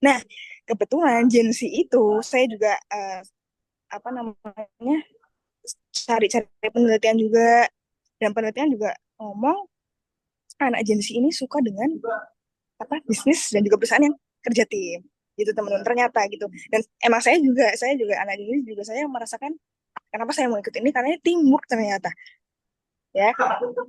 Nah, kebetulan Gen Z itu saya juga apa namanya cari-cari penelitian juga dan penelitian juga ngomong anak Gen Z ini suka dengan apa bisnis dan juga perusahaan yang kerja tim gitu teman-teman ternyata gitu dan emang saya juga anak Gen Z juga saya merasakan kenapa saya mau ikut ini karena ini teamwork ternyata ya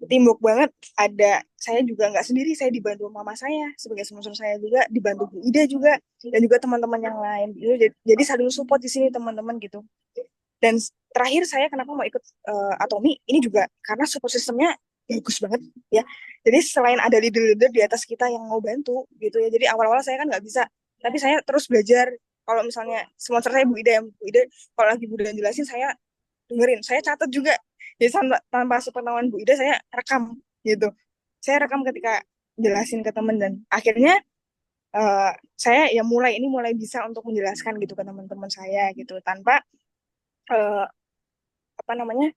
teamwork banget ada saya juga nggak sendiri saya dibantu mama saya sebagai sponsor saya juga dibantu Bu Ida juga dan juga teman-teman yang lain gitu jadi saling support di sini teman-teman gitu dan terakhir saya kenapa mau ikut Atomi ini juga karena support sistemnya bagus banget ya jadi selain ada leader-leader di atas kita yang mau bantu gitu ya jadi awal-awal saya kan nggak bisa tapi saya terus belajar kalau misalnya sponsor saya Bu Ida Bu Ida kalau lagi Bu Ida jelasin saya dengerin saya catat juga jadi tanpa sepengetahuan Bu Ida saya rekam gitu saya rekam ketika jelasin ke teman dan akhirnya saya ya mulai bisa untuk menjelaskan gitu ke teman-teman saya gitu tanpa uh, apa namanya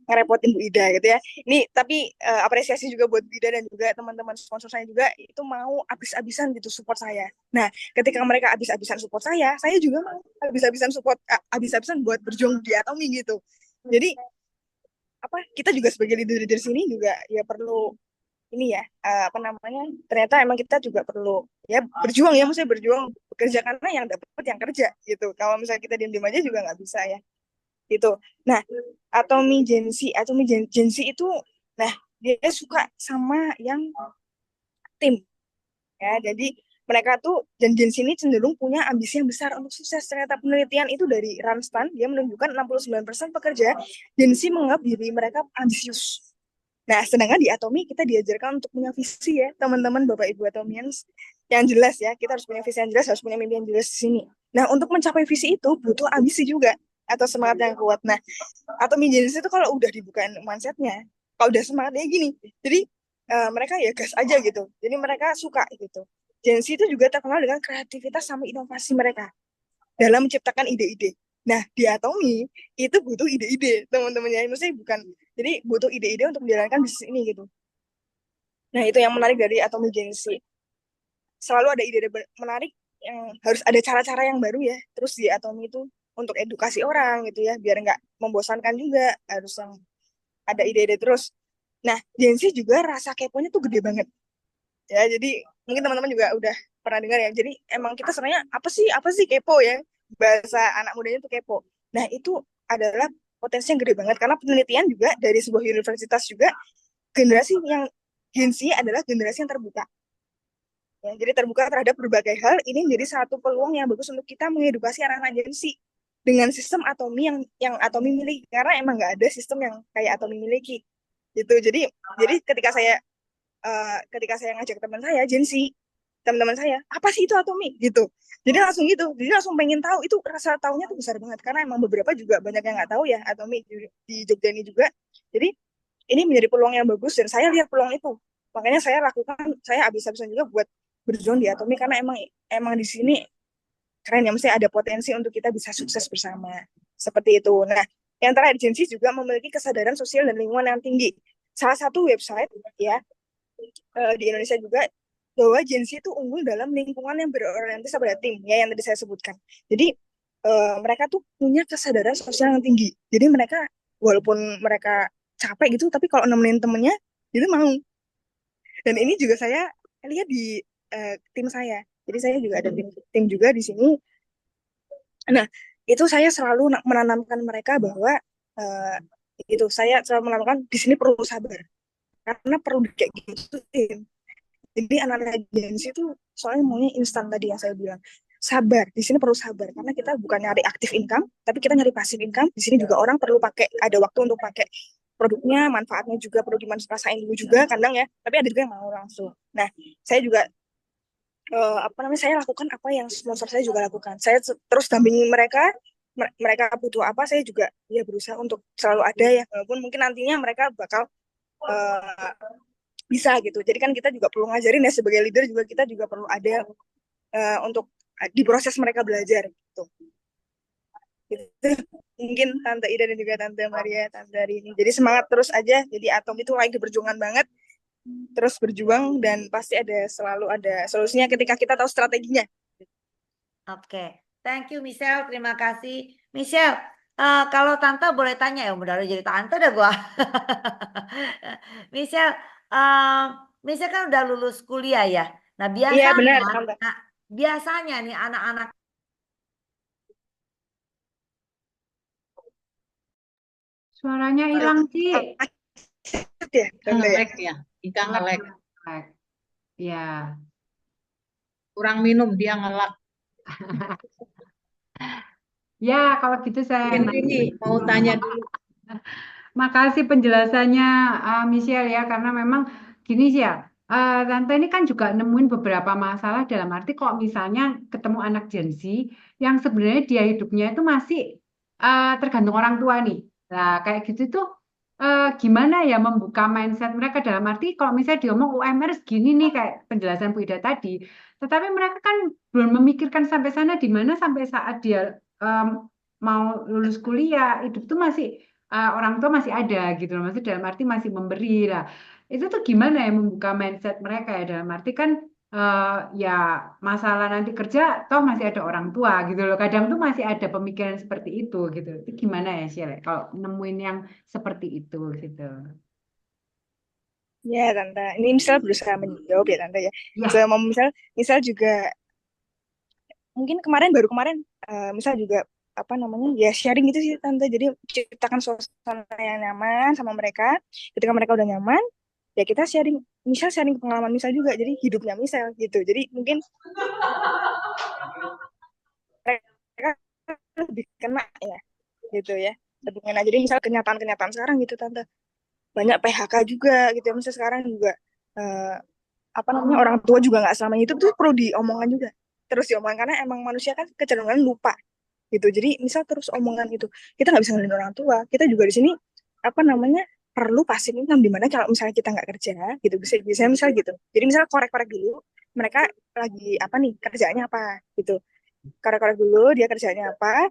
ngerepotin Bu Ida gitu ya. Ini tapi apresiasi juga buat Bu Ida dan juga teman-teman sponsor saya juga itu mau habis-habisan gitu support saya. Nah, ketika mereka habis-habisan support saya juga mau habis-habisan support habis-habisan buat berjuang di Atomi gitu. Jadi apa kita juga sebagai leader-leader sini juga ya perlu ini ya apa namanya ternyata emang kita juga perlu ya berjuang ya maksudnya berjuang bekerja karena yang dapat yang kerja gitu. Kalau misalnya kita diam-diam aja juga nggak bisa ya gitu. Nah, Atomi Gen Z itu, nah dia suka sama yang tim, ya. Jadi mereka tuh Gen Z ini cenderung punya ambisi yang besar untuk sukses. Ternyata penelitian itu dari Randstad dia menunjukkan 69% pekerja Gen Z menganggap diri mereka ambisius. Nah, sedangkan di Atomi kita diajarkan untuk punya visi ya, teman-teman Bapak Ibu Atomians yang jelas ya. Kita harus punya visi yang jelas, harus punya mimpi yang jelas di sini. Nah, untuk mencapai visi itu butuh ambisi juga atau semangat yang kuat. Nah, Atomi Gen Z itu kalau udah dibukain mindsetnya, kalau udah semangatnya gini, jadi mereka ya gas aja gitu. Jadi mereka suka gitu. Gen Z itu juga terkenal dengan kreativitas sama inovasi mereka dalam menciptakan ide-ide. Nah, di Atomi itu butuh ide-ide teman-temannya. Maksudnya bukan, jadi butuh ide-ide untuk menjalankan bisnis ini gitu. Nah, itu yang menarik dari Atomi Gen Z. Selalu ada ide-ide menarik yang harus ada cara-cara yang baru ya. Terus di Atomi itu untuk edukasi orang gitu ya, biar nggak membosankan juga, harus yang ada ide-ide terus. Nah, Gen Z juga rasa keponya tuh gede banget. Ya, jadi mungkin teman-teman juga udah pernah dengar ya. Jadi emang kita sebenarnya apa sih kepo ya? Bahasa anak mudanya tuh kepo. Nah, itu adalah potensi yang gede banget karena penelitian juga dari sebuah universitas juga generasi yang Gen Z adalah generasi yang terbuka. Ya, jadi terbuka terhadap berbagai hal. Ini menjadi satu peluang yang bagus untuk kita mengedukasi anak-anak Gen Z dengan sistem Atomi yang Atomi miliki karena emang nggak ada sistem yang kayak Atomi miliki gitu. Jadi ketika saya ngajak teman saya Gen Z, teman-teman saya, apa sih itu Atomi gitu. Jadi langsung gitu, jadi langsung pengen tahu. Itu rasa taunya tuh besar banget karena emang beberapa juga banyak yang nggak tahu ya Atomi di Jogja ini juga. Jadi ini menjadi peluang yang bagus dan saya lihat peluang itu. Makanya saya habis-habisan juga buat berjuang di Atomi karena emang emang di sini keren ya, mesti ada potensi untuk kita bisa sukses bersama. Seperti itu. Nah, yang terakhir Gen Z juga memiliki kesadaran sosial dan lingkungan yang tinggi. Salah satu website ya di Indonesia juga bahwa Gen Z itu unggul dalam lingkungan yang berorientasi pada tim ya yang tadi saya sebutkan. Jadi mereka tuh punya kesadaran sosial yang tinggi. Jadi mereka walaupun mereka capek gitu, tapi kalau nemenin temennya itu mau. Dan ini juga saya lihat di tim saya. Jadi saya juga ada tim juga di sini. Nah, itu saya selalu menanamkan mereka bahwa uh, itu saya selalu menanamkan di sini perlu sabar karena perlu kayak gitu. Jadi anak-anak Gen Z itu soalnya maunya instan tadi yang saya bilang. Sabar, di sini perlu sabar karena kita bukan nyari aktif income, tapi kita nyari passive income. Di sini juga orang perlu pakai, ada waktu untuk pakai produknya, manfaatnya juga perlu dimanfaatin dulu juga kadang ya. Tapi ada juga yang mau langsung. Nah, saya juga saya lakukan apa yang sponsor saya juga lakukan. Saya terus dampingi mereka, mereka butuh apa, saya juga ya berusaha untuk selalu ada ya. Walaupun mungkin nantinya mereka bakal uh, bisa gitu. Jadi kan kita juga perlu ngajarin ya sebagai leader juga kita juga perlu ada untuk di proses mereka belajar gitu. Gitu. Mungkin Tante Ida dan juga Tante Maria, Tante Rini. Jadi semangat terus aja. Jadi Atom itu lagi berjuangan banget, terus berjuang dan pasti selalu ada solusinya ketika kita tahu strateginya. Oke, thank you Michelle, terima kasih. Michelle, kalau Tante boleh tanya ya, udah jadi Tante dah gua. Michelle, Michelle kan udah lulus kuliah ya. Nah Iya biasanya, benar, Tante. nah, biasanya nih anak-anak Suaranya hilang, Ci. Ya, Tante ya. Ngelek ya, Ika ngelek. Ya. Kurang minum dia ngelak. Ya, kalau gitu saya Ini mau tanya dulu. makasih penjelasannya Michelle ya, karena memang gini sih ya, Tante ini kan juga nemuin beberapa masalah dalam arti kok misalnya ketemu anak Gen Z yang sebenarnya dia hidupnya itu masih tergantung orang tua nih. Nah, kayak gitu tuh gimana ya membuka mindset mereka dalam arti kalau misalnya diomong UMR segini nih kayak penjelasan Bu Ida tadi, tetapi mereka kan belum memikirkan sampai sana di mana sampai saat dia em, mau lulus kuliah, hidup tuh masih orang tua masih ada gitu loh, maksudnya dalam arti masih memberi lah. Itu tuh gimana ya membuka mindset mereka ya dalam arti kan eh, ya masalah nanti kerja toh masih ada orang tua gitu loh. Kadang tuh masih ada pemikiran seperti itu gitu. Itu gimana ya Sheila kalau nemuin yang seperti itu gitu. Ya, Tante. Ini misal berusaha menjawab ya, Tante ya. Ya, Misal juga mungkin baru kemarin misal juga apa namanya ya sharing gitu sih Tante, jadi ciptakan suasana yang nyaman sama mereka. Ketika mereka udah nyaman ya kita sharing pengalaman misal juga, jadi hidupnya misal gitu, jadi mungkin mereka lebih kena ya gitu ya, lebih kena. Jadi misal kenyataan-kenyataan sekarang gitu Tante, banyak PHK juga gitu ya, misal sekarang juga eh, apa namanya orang tua juga nggak selamanya itu tuh perlu diomongkan juga, terus diomongkan karena emang manusia kan kecenderungan lupa gitu. Jadi misal terus omongan itu kita nggak bisa ngelindungi orang tua, kita juga di sini apa namanya perlu pasif income, di mana kalau misalnya kita nggak kerja gitu bisa misal gitu. Jadi misal korek-korek dulu mereka lagi apa nih kerjaannya apa gitu, korek-korek dulu dia kerjanya apa,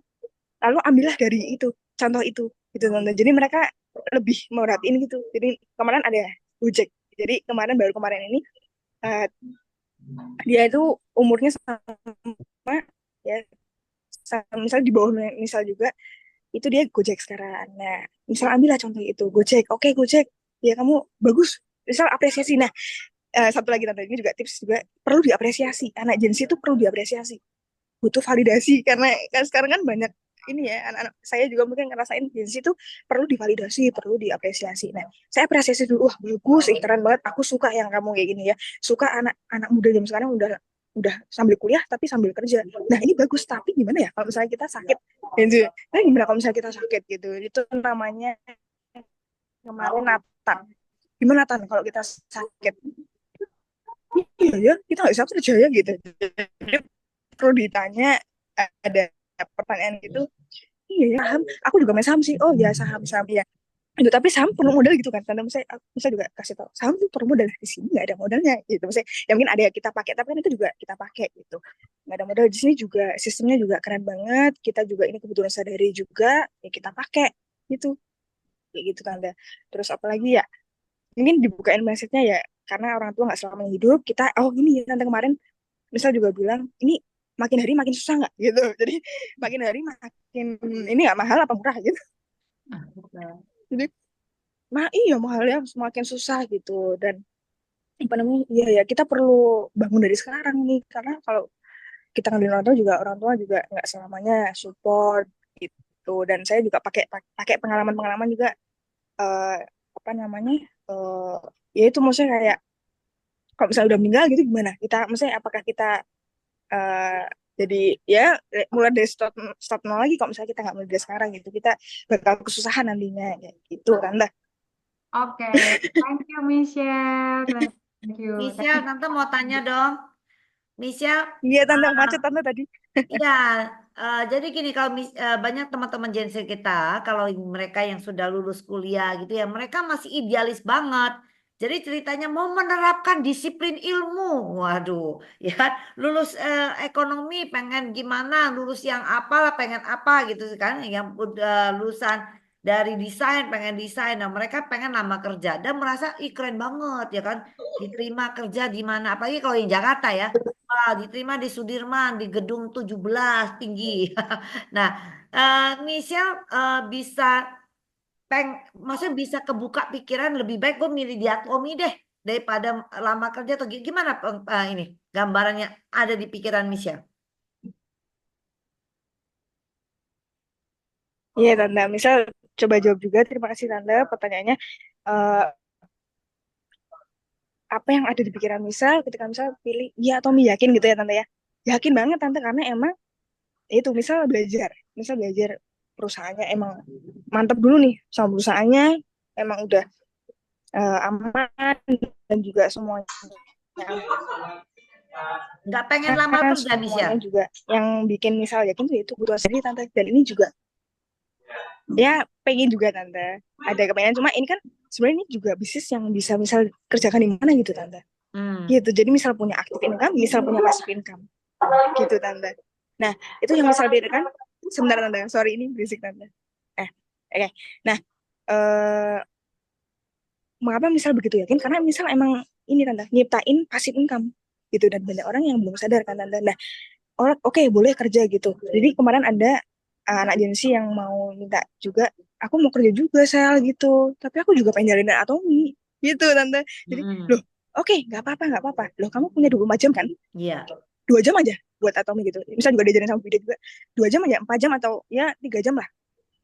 lalu ambillah dari itu contoh itu gitu tante. Jadi mereka lebih merhatiin gitu. Jadi kemarin ada Gojek. Jadi baru kemarin ini eh, dia itu umurnya sama ya, misal di bawah misal juga itu dia Gojek sekarang. Nah, misal ambillah contoh itu Gojek. Oke, Gojek, ya kamu bagus. Misal apresiasi. Nah, satu lagi tante, ini juga tips juga perlu diapresiasi. Anak Gen Z itu perlu diapresiasi. Butuh validasi karena kan sekarang kan banyak ini ya, anak-anak saya juga mungkin ngerasain Gen Z itu perlu divalidasi, perlu diapresiasi. Nah, saya apresiasi dulu, wah bagus, keren banget, aku suka yang kamu kayak gini ya, suka anak-anak muda zaman sekarang udah sambil kuliah tapi sambil kerja. Nah, ini bagus, tapi gimana ya kalau misalnya kita sakit gitu. Nah, gimana kalau misalnya kita sakit gitu, itu namanya kemarin Nathan, gimana Tan kalau kita sakit? Iya ya, kita nggak bisa kerja ya gitu. Jadi perlu ditanya, ada pertanyaan gitu. Iya ya, saham. Aku juga main saham sih. Oh ya, saham ya. Itu tapi saham perlu modal gitu kan. Karena saya juga kasih tahu, saham tuh perlu modal, di sini nggak ada modalnya gitu. Misalnya, ya mungkin ada yang kita pakai, tapi kan itu juga kita pakai gitu. Nggak ada modal di sini juga, sistemnya juga keren banget. Kita juga ini kebetulan sadari juga, ya kita pakai gitu. Kayak gitu Tanda. Terus apalagi ya, mungkin dibukain mindsetnya ya, karena orang tua nggak selamanya hidup. Kita, oh ini ya tante kemarin misal juga bilang ini makin hari makin susah nggak gitu. Jadi makin hari makin ini nggak mahal apa murah gitu. Jadi iya mahal ya, semakin susah gitu. Dan apa namanya, iya ya kita perlu bangun dari sekarang nih, karena kalau kita ngambil orang tua juga nggak selamanya support gitu. Dan saya juga pakai pakai pengalaman juga, eh, apa namanya, ya itu maksudnya kayak kalau misalnya udah meninggal gitu gimana kita, maksudnya apakah kita eh, jadi ya mulai dari start nol lagi. Kalau misalnya kita nggak mulai dari sekarang gitu, kita bakal kesusahan nantinya kayak gitu Tante. Oke, thank you Michelle. Thank you. Michelle, Tante mau tanya dong. Michelle, Iya Tante, macet Tante tadi. iya, jadi gini kalau banyak teman-teman Gen Z kita, kalau mereka yang sudah lulus kuliah gitu ya, mereka masih idealis banget. Jadi ceritanya mau menerapkan disiplin ilmu, waduh, ya kan, lulus ekonomi pengen gimana, lulus yang apalah pengen apa gitu kan, yang udah lulusan dari desain pengen desain, nah mereka pengen lama kerja dan merasa ih keren banget ya kan, diterima kerja di mana, apalagi kalau yang Jakarta ya. Wah, diterima di Sudirman, di gedung 17 tinggi. Nah, Michelle bisa maksudnya bisa kebuka pikiran lebih baik gue milih diatomi deh daripada lama kerja atau gimana ini gambarannya ada di pikiran Michelle. Iya Tante, misal coba jawab juga. Terima kasih Tante pertanyaannya. Eh, apa yang ada di pikiran misal ketika misal pilih iya atau mi, yakin gitu ya Tante ya? Yakin banget Tante, karena emang itu misal belajar perusahaannya emang mantep dulu nih sama perusahaannya, emang udah aman dan juga semuanya Nggak pengen lama aman, kerja semuanya Michelle. juga yang bikin misal yakin tuh itu kebutuhan sendiri Tante. Dan ini juga ya pengen juga Tante, ada kepengen, cuma ini kan sebenarnya ini juga bisnis yang bisa misal kerjakan di mana gitu Tante. Gitu, jadi misal punya active income, misal punya passive income gitu Tante. Nah itu yang misal beda kan. Sebentar Tante, sorry ini berisik Tante. Oke. Nah, eh mengapa misal begitu yakin, karena misal emang ini Tante nyiptain passive income gitu, dan banyak orang yang belum sadar kan Tante. Nah, orang oke boleh kerja gitu. Jadi kemarin ada anak agensi yang mau minta juga, aku mau kerja juga sel gitu, tapi aku juga pengen jalin atomi gitu Tante. Jadi loh, oke nggak apa-apa loh, kamu punya 24 jam kan, Iya. 2 jam aja buat atomi gitu. Misal juga diajarin sama video juga 2 jam aja, 4 jam atau ya 3 jam lah,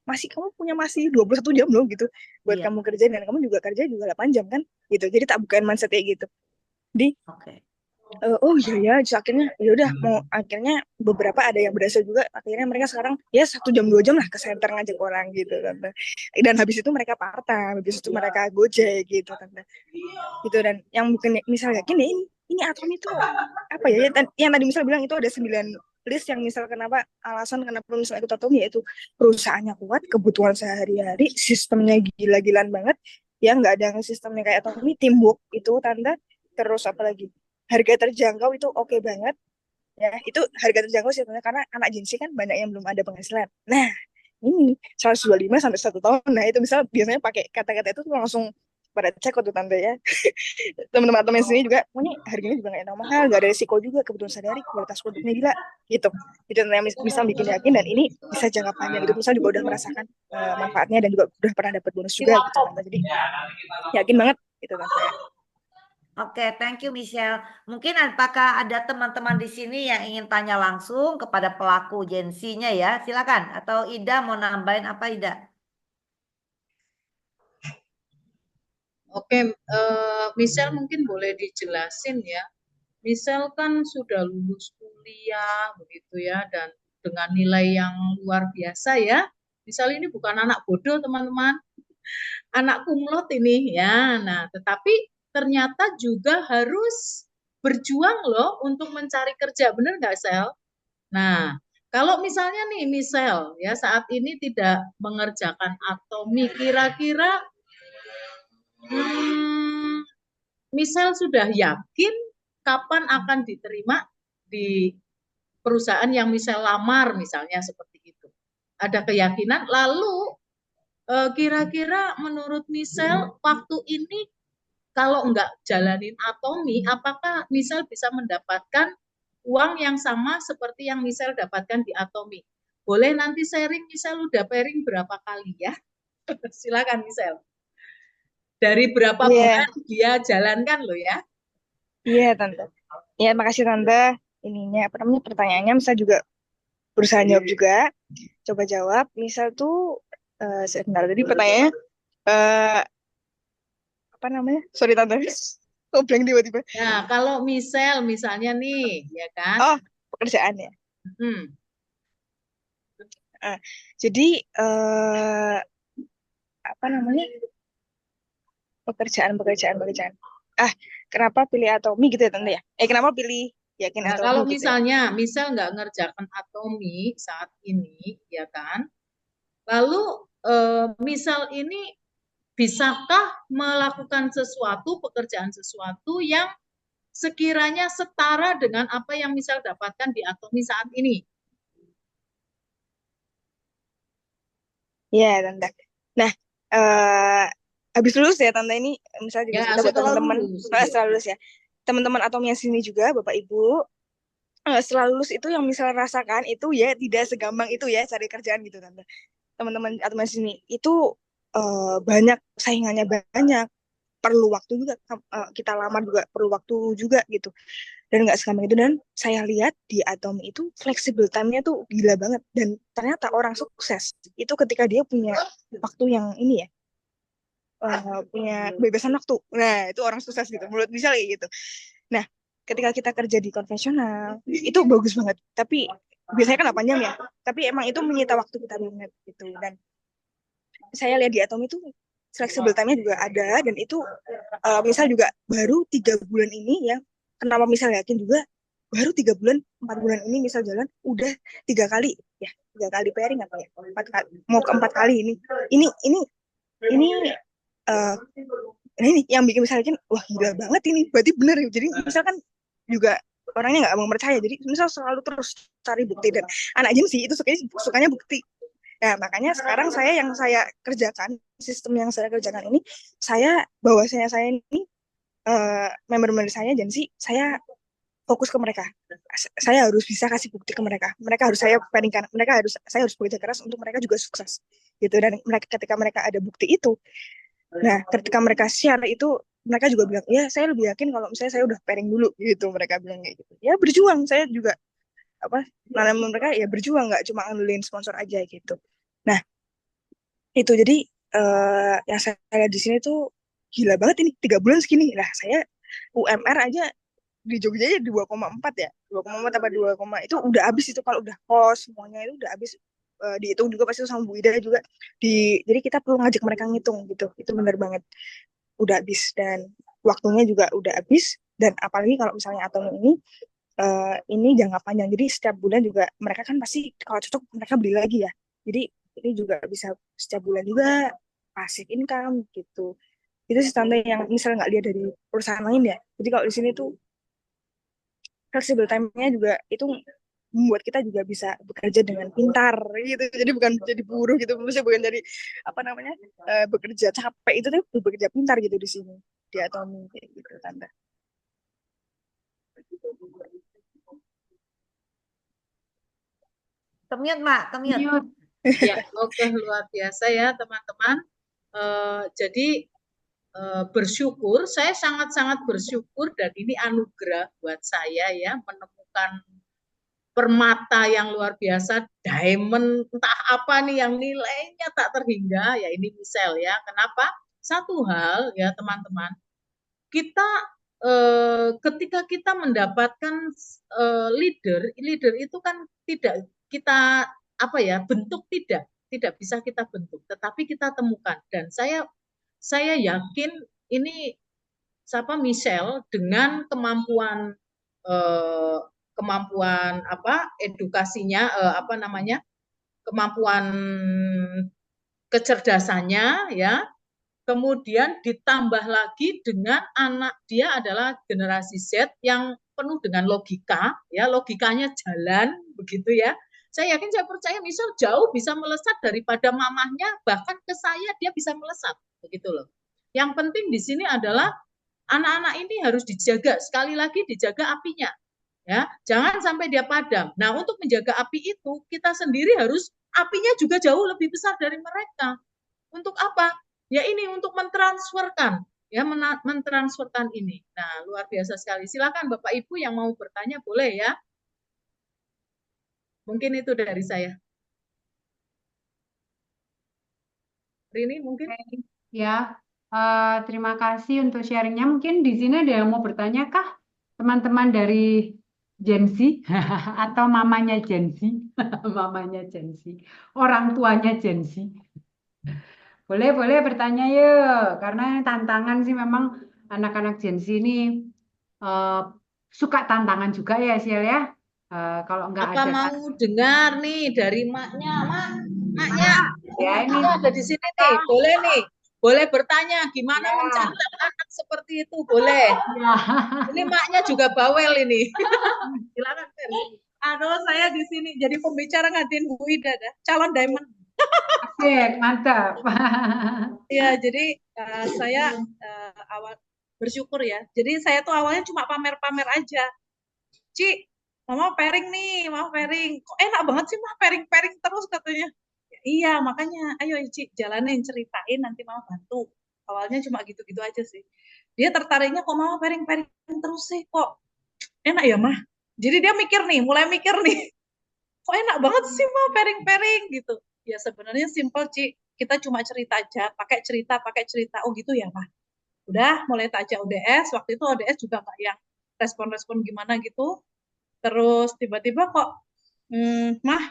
masih 21 jam loh gitu buat Iya. kamu kerja, dan kamu juga kerja juga 8 jam kan gitu. Jadi tak bukain mindset kayak gitu. Jadi Oke. oh iya ya, terus akhirnya ya udah, mau akhirnya beberapa ada yang berhasil juga, akhirnya mereka sekarang ya 1 jam 2 jam lah ke center ngajak orang gitu Tante. Dan habis itu mereka part-time, habis itu mereka gojek gitu Tante. Gitu. Dan yang mungkin misal yakin ya ini Atom itu apa ya, yang tadi misal bilang itu ada 9 list yang misal kenapa, alasan kenapa misal ikut Atom, yaitu perusahaannya kuat, kebutuhan sehari-hari, sistemnya gila-gilaan banget ya, nggak ada yang sistemnya kayak Atomi, teamwork itu Tante. Terus apa lagi, harga terjangkau itu oke banget. ya itu harga terjangkau sih Tante, karena anak Gen Z kan banyak yang belum ada penghasilan. Nah, ini 125 sampai 1 tahun. Nah, itu misal biasanya pakai kata-kata itu tuh langsung pada cek waktu Tante ya. Teman-teman teman sini juga, oh, ini harganya juga nggak terlalu mahal, nggak ada risiko juga, kebutuhan sehari-hari, kualitas produknya gila, gitu. Itu yang bisa bikin yakin, dan ini bisa jangka panjang gitu. Misal juga udah merasakan manfaatnya dan juga udah pernah dapat bonus juga gitu Tante. Jadi yakin banget gitu Tante. Oke, thank you Michelle. Mungkin apakah ada teman-teman di sini yang ingin tanya langsung kepada pelaku Gen Z-nya ya? Silakan. Atau Ida mau nambahin apa Ida? Oke, Michelle mungkin boleh dijelasin ya. Michelle kan sudah lulus kuliah begitu ya, dan dengan nilai yang luar biasa ya. Michelle ini bukan anak bodoh teman-teman, anak kumlot ini ya. Nah, tetapi ternyata juga harus berjuang loh untuk mencari kerja, bener nggak Sel? Nah, kalau misalnya nih Michelle ya saat ini tidak mengerjakan atomi, kira-kira Michelle sudah yakin kapan akan diterima di perusahaan yang Michelle lamar misalnya seperti itu. Ada keyakinan, lalu kira-kira menurut Michelle waktu ini kalau enggak jalanin atomi, apakah Michelle bisa mendapatkan uang yang sama seperti yang Michelle dapatkan di atomi? Boleh nanti sharing, Michelle udah pairing berapa kali ya? Silakan Michelle. Dari berapa bulan dia jalankan loh ya? Iya Tante. Ya makasih Tante. Ininya apa namanya pertanyaannya, misal juga berusaha jawab juga. Coba jawab. Misal tuh sebentar tadi pertanyaannya apa namanya? Sorry Tante. Kok blank tiba-tiba. Nah, kalau Michelle misalnya nih, ya kan? Oh, pekerjaan ya. Jadi apa namanya? Pekerjaan. Kenapa pilih atomi gitu ya Tante ya? Kenapa pilih yakin Nah, atomi kalau gitu ya? misalnya misal nggak ngerjakan atomi saat ini, ya kan? Lalu misal ini bisakah melakukan sesuatu, pekerjaan sesuatu yang sekiranya setara dengan apa yang misal dapatkan di atomi saat ini? Iya Tante. Nah, habis lulus ya Tante ini, misalnya juga Ya, cerita buat setelah teman-teman lulus. setelah lulus ya. Teman-teman atomi yang sini juga, Bapak Ibu, setelah lulus itu yang misalnya rasakan itu ya tidak segampang itu ya cari kerjaan gitu Tante. Teman-teman atomi yang sini itu banyak saingannya, banyak, perlu waktu juga, kita lamar juga perlu waktu juga gitu, dan nggak segampang itu. Dan saya lihat di Atomi itu fleksibel time-nya tuh gila banget, dan ternyata orang sukses itu ketika dia punya waktu yang ini ya, punya kebebasan waktu. Nah itu orang sukses gitu menurut misalnya gitu. Nah ketika kita kerja di konvensional itu bagus banget, tapi biasanya kan 8 jam ya, tapi emang itu menyita waktu kita banget gitu. Dan saya lihat di Atom itu flexible time-nya juga ada, dan itu misal juga baru 3 bulan ini ya, kenapa misal yakin juga baru 3 bulan 4 bulan ini misal jalan udah 3 kali ya, 3 kali pairing apa ya, 4 kali, mau ke 4 kali ini uh, ini yang bikin misal yakin wah gila banget ini berarti bener. Jadi misalkan juga orangnya nggak mau percaya, jadi misal selalu terus cari bukti, dan anak Gen Z itu sukanya bukti. Nah, makanya sekarang yang saya kerjakan, sistem yang saya kerjakan ini, bahwasanya saya ini member-member saya Gen Z, saya fokus ke mereka. Saya harus bisa kasih bukti ke mereka. Mereka harus saya bandingkan, saya harus bekerja keras untuk mereka juga sukses. Gitu. Dan ketika mereka ada bukti itu, nah ketika mereka share itu, mereka juga bilang, ya saya lebih yakin kalau misalnya saya udah pairing dulu gitu. Mereka bilang kayak gitu. Ya berjuang, saya juga nanam mereka ya berjuang, nggak cuma ngandelin sponsor aja gitu. Nah itu jadi yang saya lihat di sini tuh gila banget ini 3 bulan segini lah. Saya UMR aja di Jogja aja 2,4 ya, 2,4 apa 2, itu udah habis itu kalau udah kos semuanya itu udah habis. Dihitung juga pasti sama Bu Ida juga, jadi kita perlu ngajak mereka ngitung gitu. Itu benar banget udah habis, dan waktunya juga udah habis. Dan apalagi kalau misalnya Atom ini jangka panjang, jadi setiap bulan juga mereka kan pasti kalau cocok mereka beli lagi ya. Jadi ini juga bisa setiap bulan juga passive income gitu. Itu standar yang misal nggak lihat dari perusahaan lain ya. Jadi kalau di sini tuh fleksibel time-nya juga itu membuat kita juga bisa bekerja dengan pintar gitu. Jadi bukan jadi buruh gitu, maksudnya bukan jadi apa namanya bekerja capek itu, tapi bekerja pintar gitu di sini di Atomi kayak gitu tante. Kemute, Mak, kemute. Mute. Ya, oke, luar biasa ya teman-teman. Jadi bersyukur, saya sangat-sangat bersyukur dan ini anugerah buat saya ya menemukan permata yang luar biasa, diamond entah apa nih yang nilainya tak terhingga, ya ini Michelle ya. Kenapa? Satu hal ya teman-teman, kita ketika kita mendapatkan leader itu kan tidak kita apa ya bentuk, tidak bisa kita bentuk, tetapi kita temukan. Dan saya yakin ini siapa Michelle dengan kemampuan eh, kemampuan apa edukasinya apa namanya kemampuan kecerdasannya ya, kemudian ditambah lagi dengan anak dia adalah generasi Z yang penuh dengan logika ya, logikanya jalan begitu ya. Saya yakin, saya percaya misal jauh bisa melesat daripada mamahnya, bahkan ke saya dia bisa melesat begitu loh. Yang penting di sini adalah anak-anak ini harus dijaga, sekali lagi dijaga apinya ya, jangan sampai dia padam. Nah, untuk menjaga api itu kita sendiri harus apinya juga jauh lebih besar dari mereka. Untuk apa? Ya ini untuk mentransferkan ya, mentransferkan ini. Nah, luar biasa sekali. Silakan Bapak Ibu yang mau bertanya boleh ya. Mungkin itu dari saya. Rini mungkin? Ya, terima kasih untuk sharingnya. Mungkin di sini ada yang mau bertanya kah? Teman-teman dari Gen Z atau mamanya Gen Z, mamanya Gen Z, orang tuanya Gen Z. Boleh bertanya yuk, karena tantangan sih memang anak-anak Gen Z ini eh, suka tantangan juga ya, Sial ya. Kalau nggak Apa ada mau dengar nih dari maknya, maknya, ya ini. maknya ada di sini nih, boleh nih. Boleh bertanya gimana Ya. mencetak anak seperti itu, boleh. Ya. Ini maknya juga bawel ini. Silakan, Fer. Aduh, saya di sini jadi pembicara ngantin Bu Ida dah, calon diamond. Asik, mantap. Ya, jadi saya awal bersyukur ya. Jadi saya tuh awalnya cuma pamer-pamer aja. Ci, mama pairing nih, mama pairing. Kok enak banget sih mah pairing-pairing terus katanya. Ya, iya, makanya ayo Ci, jalanin, ceritain nanti mama bantu. Awalnya cuma gitu-gitu aja sih. Dia tertariknya kok mama pairing-pairing terus sih, kok enak ya mah. Jadi dia mikir nih, mulai mikir nih. Kok enak banget sih mah pairing-pairing gitu. Ya sebenarnya simple Ci, kita cuma cerita aja, pakai cerita. Oh gitu ya mah. Udah mulai tak ajak ODS, waktu itu ODS juga nggak yang respon-respon gimana gitu. Terus tiba-tiba kok, mah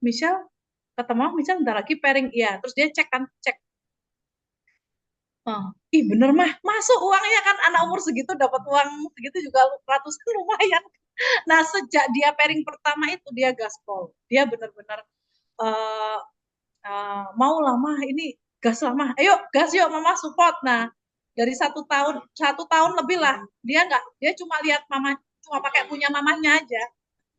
Michelle ketemu Michelle bentar lagi pairing, iya. Terus dia cek, ih bener mah, masuk uangnya kan, anak umur segitu dapat uang segitu juga ratusan lumayan. Nah sejak dia pairing pertama itu dia gaspol, dia benar-benar uh, mau lah mah, ini gas lah mah, ayo gas yuk mama support. Nah dari satu tahun lebih lah, dia cuma lihat mama, cuma pakai punya mamanya aja,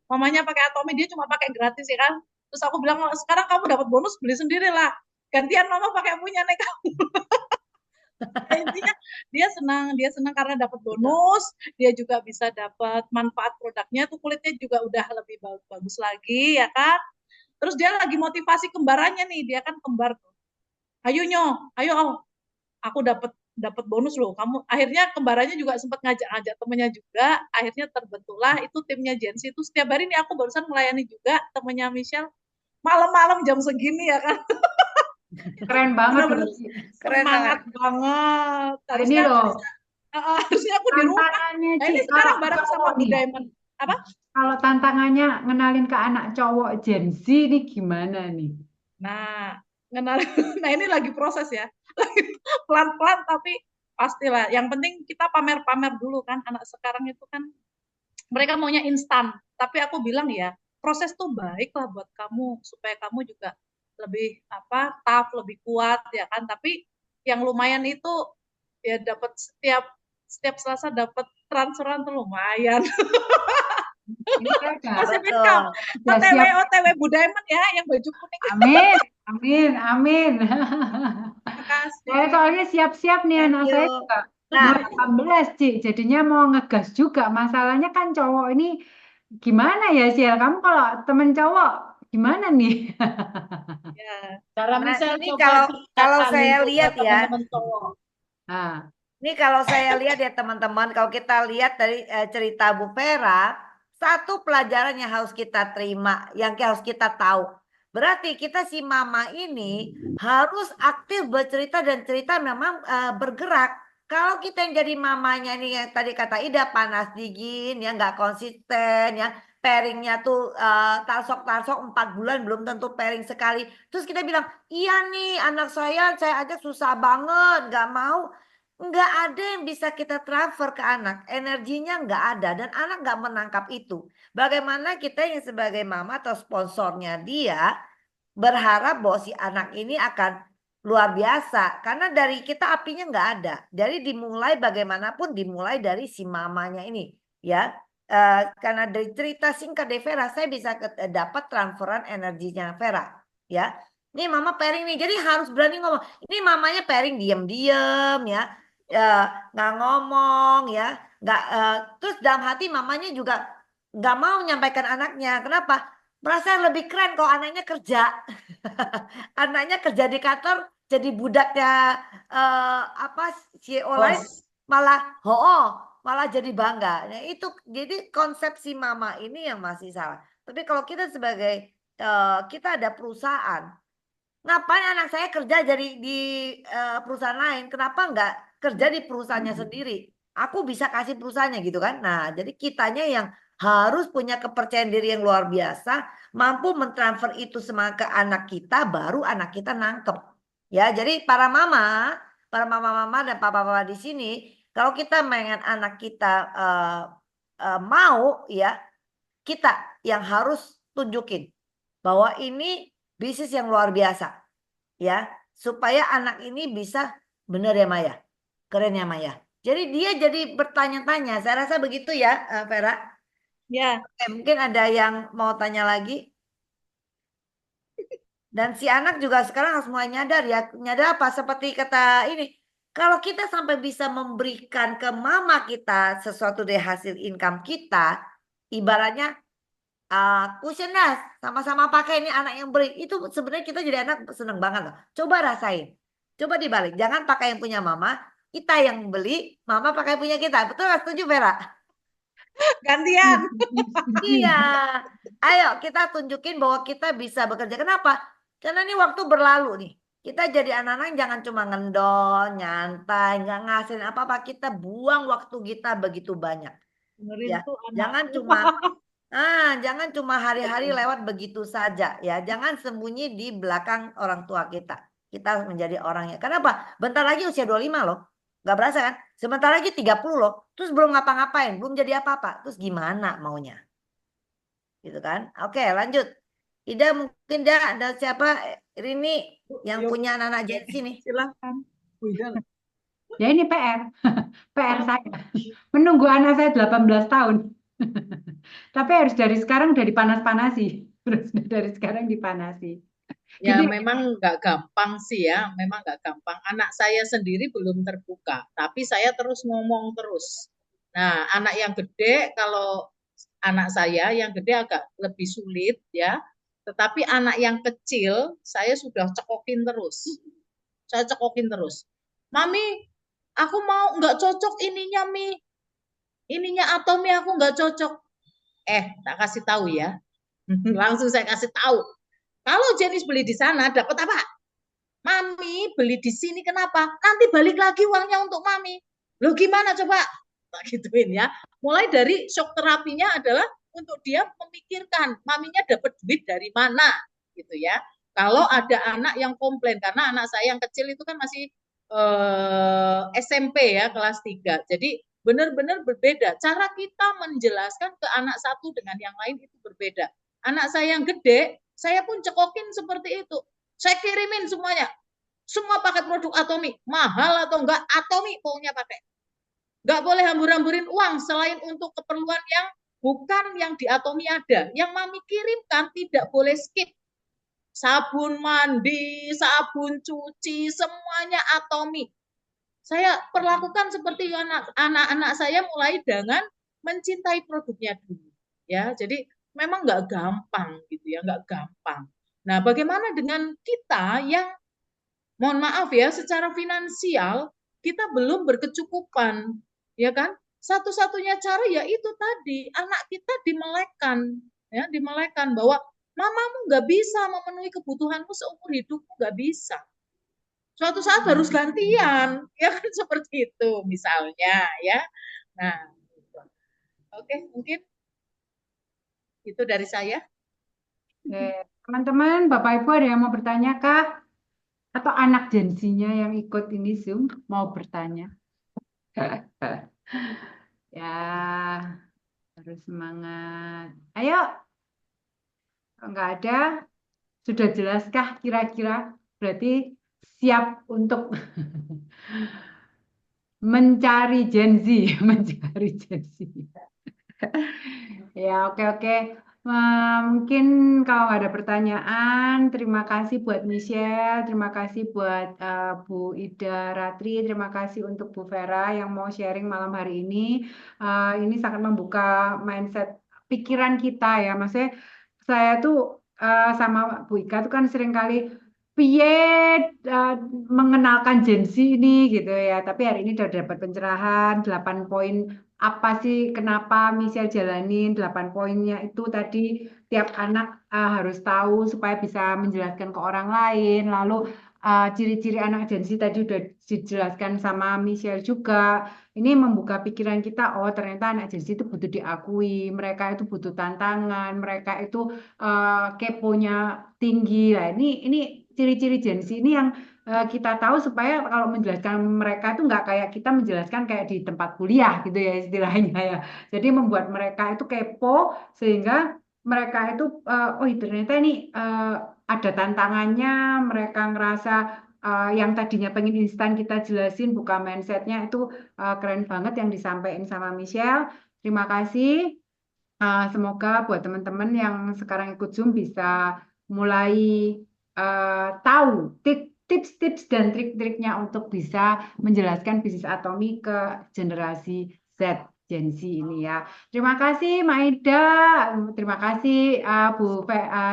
mamanya pakai Atomi, dia cuma pakai gratis ya kan. Terus aku bilang, sekarang kamu dapat bonus, beli sendiri lah, gantian mama pakai punya nih kamu. Ya, intinya dia senang karena dapat bonus, dia juga bisa dapat manfaat produknya tuh, kulitnya juga udah lebih bagus lagi ya kan. Terus dia lagi motivasi kembarannya nih, dia kan kembar tuh, ayo ayo aku dapat bonus loh kamu. Akhirnya kembarannya juga sempat ngajak temennya juga, akhirnya terbentuklah itu timnya Jensi itu. Setiap hari nih aku barusan melayani juga temennya Michelle malam-malam jam segini ya kan. Keren banget Bener-bener loh. Keren semangat banget. banget. Nah, ini loh Harusnya aku di rumah. tantangannya Nah Ci, ini kalau sekarang bareng sama cowok Bu nih, Diamond. Apa? kalau tantangannya ngenalin ke anak cowok Gen Z ini gimana nih? Nah, kenal. Nah ini lagi proses ya. Pelan-pelan tapi pastilah. Yang penting kita pamer-pamer dulu kan. Anak sekarang itu kan mereka maunya instan. Tapi aku bilang ya, proses tuh baik lah buat kamu supaya kamu juga lebih tough, lebih kuat ya kan. Tapi yang lumayan itu ya dapat setiap Selasa dapat transferan tuh lumayan. Ini saya Mas Betul. Ipin, udah OTW siap. OTW Bu Diamond ya yang baju kuning. Amin, amin, amin. Terima kasih. Saya soalnya siap-siap nih Thank anak you. saya juga Nah, mau 18, Cik. Jadinya mau ngegas juga. Masalahnya kan cowok ini gimana ya, Sial? Kamu kalau temen cowok gimana nih? Ya, cara nah misal ini coba kalau diakalin saya tuh ke lihat ya, teman-teman cowok. Ah, ini kalau saya lihat ya teman-teman, kalau kita lihat dari cerita Bu Vera, satu pelajaran yang harus kita terima, yang harus kita tahu. Berarti kita si mama ini harus aktif bercerita dan cerita memang bergerak. Kalau kita yang jadi mamanya nih yang tadi kata Ida panas dingin, ya nggak konsisten, ya pairingnya tuh tarsok-tarsok 4 bulan belum tentu pairing sekali. Terus kita bilang, iya nih anak saya aja susah banget, nggak mau. Nggak ada yang bisa kita transfer ke anak. Energinya nggak ada. Dan anak nggak menangkap itu. Bagaimana kita yang sebagai mama atau sponsornya dia berharap bahwa si anak ini akan luar biasa. Karena dari kita apinya nggak ada. Jadi dimulai bagaimanapun dimulai dari si mamanya ini. Ya, karena dari cerita singkat dari Vera, saya bisa dapat transferan energinya Vera. Ya, ini mama pairing nih. Jadi harus berani ngomong. Ini mamanya pairing diam-diam ya. Nggak ngomong ya. Nggak, terus dalam hati mamanya juga nggak mau menyampaikan anaknya. Kenapa? Merasa lebih keren kalau anaknya kerja. Anaknya kerja di kantor jadi budaknya apa CEO lain Bos. malah malah jadi bangga. Nah, itu jadi konsepsi mama ini yang masih salah. Tapi kalau kita sebagai kita ada perusahaan, ngapain anak saya kerja jadi di perusahaan lain? Kenapa enggak kerja di perusahaannya sendiri? Aku bisa kasih perusahaannya gitu kan. Nah, jadi kitanya yang harus punya kepercayaan diri yang luar biasa, mampu mentransfer itu semua ke anak kita, baru anak kita nangkep. Ya, jadi para mama-mama dan papa-papa di sini, kalau kita mengingat anak kita mau ya, kita yang harus tunjukin bahwa ini bisnis yang luar biasa ya, supaya anak ini bisa benar ya Maya, keren ya Maya. Jadi dia jadi bertanya-tanya, saya rasa begitu ya Vera. Ya, Oke, mungkin ada yang mau tanya lagi. Dan si anak juga sekarang harus mulai nyadar ya, nyadar apa? Seperti kata ini, kalau kita sampai bisa memberikan ke mama kita sesuatu dari hasil income kita, ibaratnya kusendas sama-sama pakai ini anak yang beri itu sebenarnya kita jadi anak seneng banget loh. Coba rasain, coba dibalik, jangan pakai yang punya mama, kita yang beli, mama pakai punya kita. Betul nggak? Setuju Vera? gantian. Iya, ayo kita tunjukin bahwa kita bisa bekerja. Kenapa? Karena ini waktu berlalu nih. Kita jadi anak-anak jangan cuma ngendon, nyantai, nggak ngasihin apa-apa. Kita buang waktu kita begitu banyak. Dengerin Ya, tuh jangan anakku. jangan cuma hari-hari lewat begitu saja ya. Jangan sembunyi di belakang orang tua kita. Kita harus menjadi orangnya. Kenapa? Bentar lagi usia 25 loh. Gak berasa kan? Sebentar lagi 30 loh. Terus belum ngapa-ngapain, belum jadi apa-apa. Terus gimana maunya? Gitu kan? Oke, lanjut. Ida mungkin ada siapa? Rini yang Yuk, punya anak-anak Gen Z nih. silahkan. ya ini PR, PR saya. Menunggu anak saya 18 tahun. Tapi harus dari sekarang udah dipanas-panasi. Terus dari sekarang dipanasi. Ya Gitu. memang nggak gampang sih ya, memang nggak gampang. Anak saya sendiri belum terbuka, tapi saya terus ngomong terus. Nah, anak yang gede, kalau anak saya yang gede agak lebih sulit ya, tetapi anak yang kecil saya sudah cekokin terus. Saya cekokin terus. Mami, aku mau nggak cocok ininya Mi, ininya Atomi aku nggak cocok. Tak kasih tahu ya. Langsung saya kasih tahu. Kalau Jenis beli di sana dapat apa? Mami beli di sini kenapa? Nanti balik lagi uangnya untuk Mami. Loh gimana coba? Tak gituin ya. Mulai dari shock terapinya adalah untuk dia memikirkan maminya dapat duit dari mana gitu ya. Kalau ada anak yang komplain, karena anak saya yang kecil itu kan masih SMP ya, kelas 3. Jadi benar-benar berbeda. Cara kita menjelaskan ke anak satu dengan yang lain itu berbeda. Anak saya yang gede, saya pun cekokin seperti itu. Saya kirimin semuanya. Semua pakai produk Atomi. Mahal atau enggak, Atomi pokoknya pakai. Nggak boleh hambur-hamburin uang selain untuk keperluan yang bukan yang di Atomi ada. Yang Mami kirimkan tidak boleh skip. Sabun mandi, sabun cuci, semuanya Atomi. Saya perlakukan seperti anak-anak saya mulai dengan mencintai produknya dulu. Ya, jadi memang nggak gampang gitu ya, nggak gampang. Nah, bagaimana dengan kita yang mohon maaf ya, secara finansial kita belum berkecukupan, ya kan? Satu-satunya cara ya itu tadi, anak kita dimelekan, ya, dimelekan bahwa mamamu nggak bisa memenuhi kebutuhanmu seumur hidupmu, nggak bisa. Suatu saat harus gantian, ya kan seperti itu misalnya, ya. Nah, oke, mungkin itu dari saya. Teman-teman, Bapak Ibu ada yang mau bertanya kah? Atau anak Gen-Z-nya yang ikut ini Zoom mau bertanya? Ya, harus semangat. Ayo, kalau nggak ada, sudah jelaskah kira-kira? Berarti siap untuk mencari Gen Z, mencari Gen Z. Ya, oke. Mungkin kalau nggak ada pertanyaan, terima kasih buat Michelle, terima kasih buat Bu Ida Ratri, terima kasih untuk Bu Vera yang mau sharing malam hari ini. Ini sangat membuka mindset pikiran kita ya, maksudnya saya tuh sama Bu Ika tuh kan sering kali piye mengenalkan Gen Z ini gitu ya. Tapi hari ini udah dapat pencerahan 8 poin apa sih kenapa Michelle jalanin 8 poinnya itu tadi tiap anak harus tahu supaya bisa menjelaskan ke orang lain. Lalu ciri-ciri anak Gen Z tadi udah dijelaskan sama Michelle juga. Ini membuka pikiran kita, oh ternyata anak Gen Z itu butuh diakui, mereka itu butuh tantangan, mereka itu keponya tinggi. Nah, ini ciri-ciri Gen Z ini yang kita tahu supaya kalau menjelaskan mereka itu nggak kayak kita menjelaskan kayak di tempat kuliah gitu ya istilahnya ya. Jadi membuat mereka itu kepo sehingga mereka itu oh ternyata ini ada tantangannya, mereka ngerasa yang tadinya pengen instan kita jelasin buka mindsetnya itu keren banget yang disampaikan sama Michelle. Terima kasih. Semoga buat teman-teman yang sekarang ikut Zoom bisa mulai tahu tips-tips dan trik-triknya untuk bisa menjelaskan bisnis Atomi ke generasi Z, Gen Z ini ya. Terima kasih Maida, terima kasih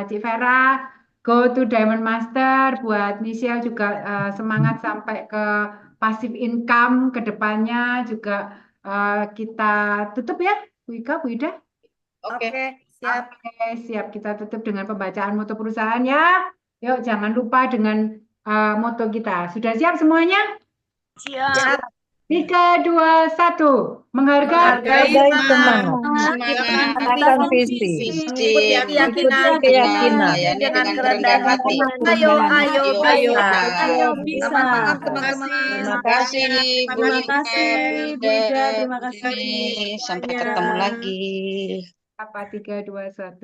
Cik Vera. Go to Diamond Master buat Michelle juga semangat sampai ke passive income ke depannya juga kita tutup ya, Bu Ika, Bu Ida. Oke. Siap. Oke, siap. Kita tutup dengan pembacaan moto perusahaan ya. Yuk, jangan lupa dengan moto kita. Sudah siap semuanya? Siap. 3, 2, 1. Menghargai Semangat. Menyatakan visi. Ikuti keyakinan. Dengan kerendahan hati. Ayo bisa. Selamat malam teman-teman. Terima kasih Bu Terima kasih Bu Ida, terima kasih. Sampai ketemu lagi. Apa 3, 2, 1.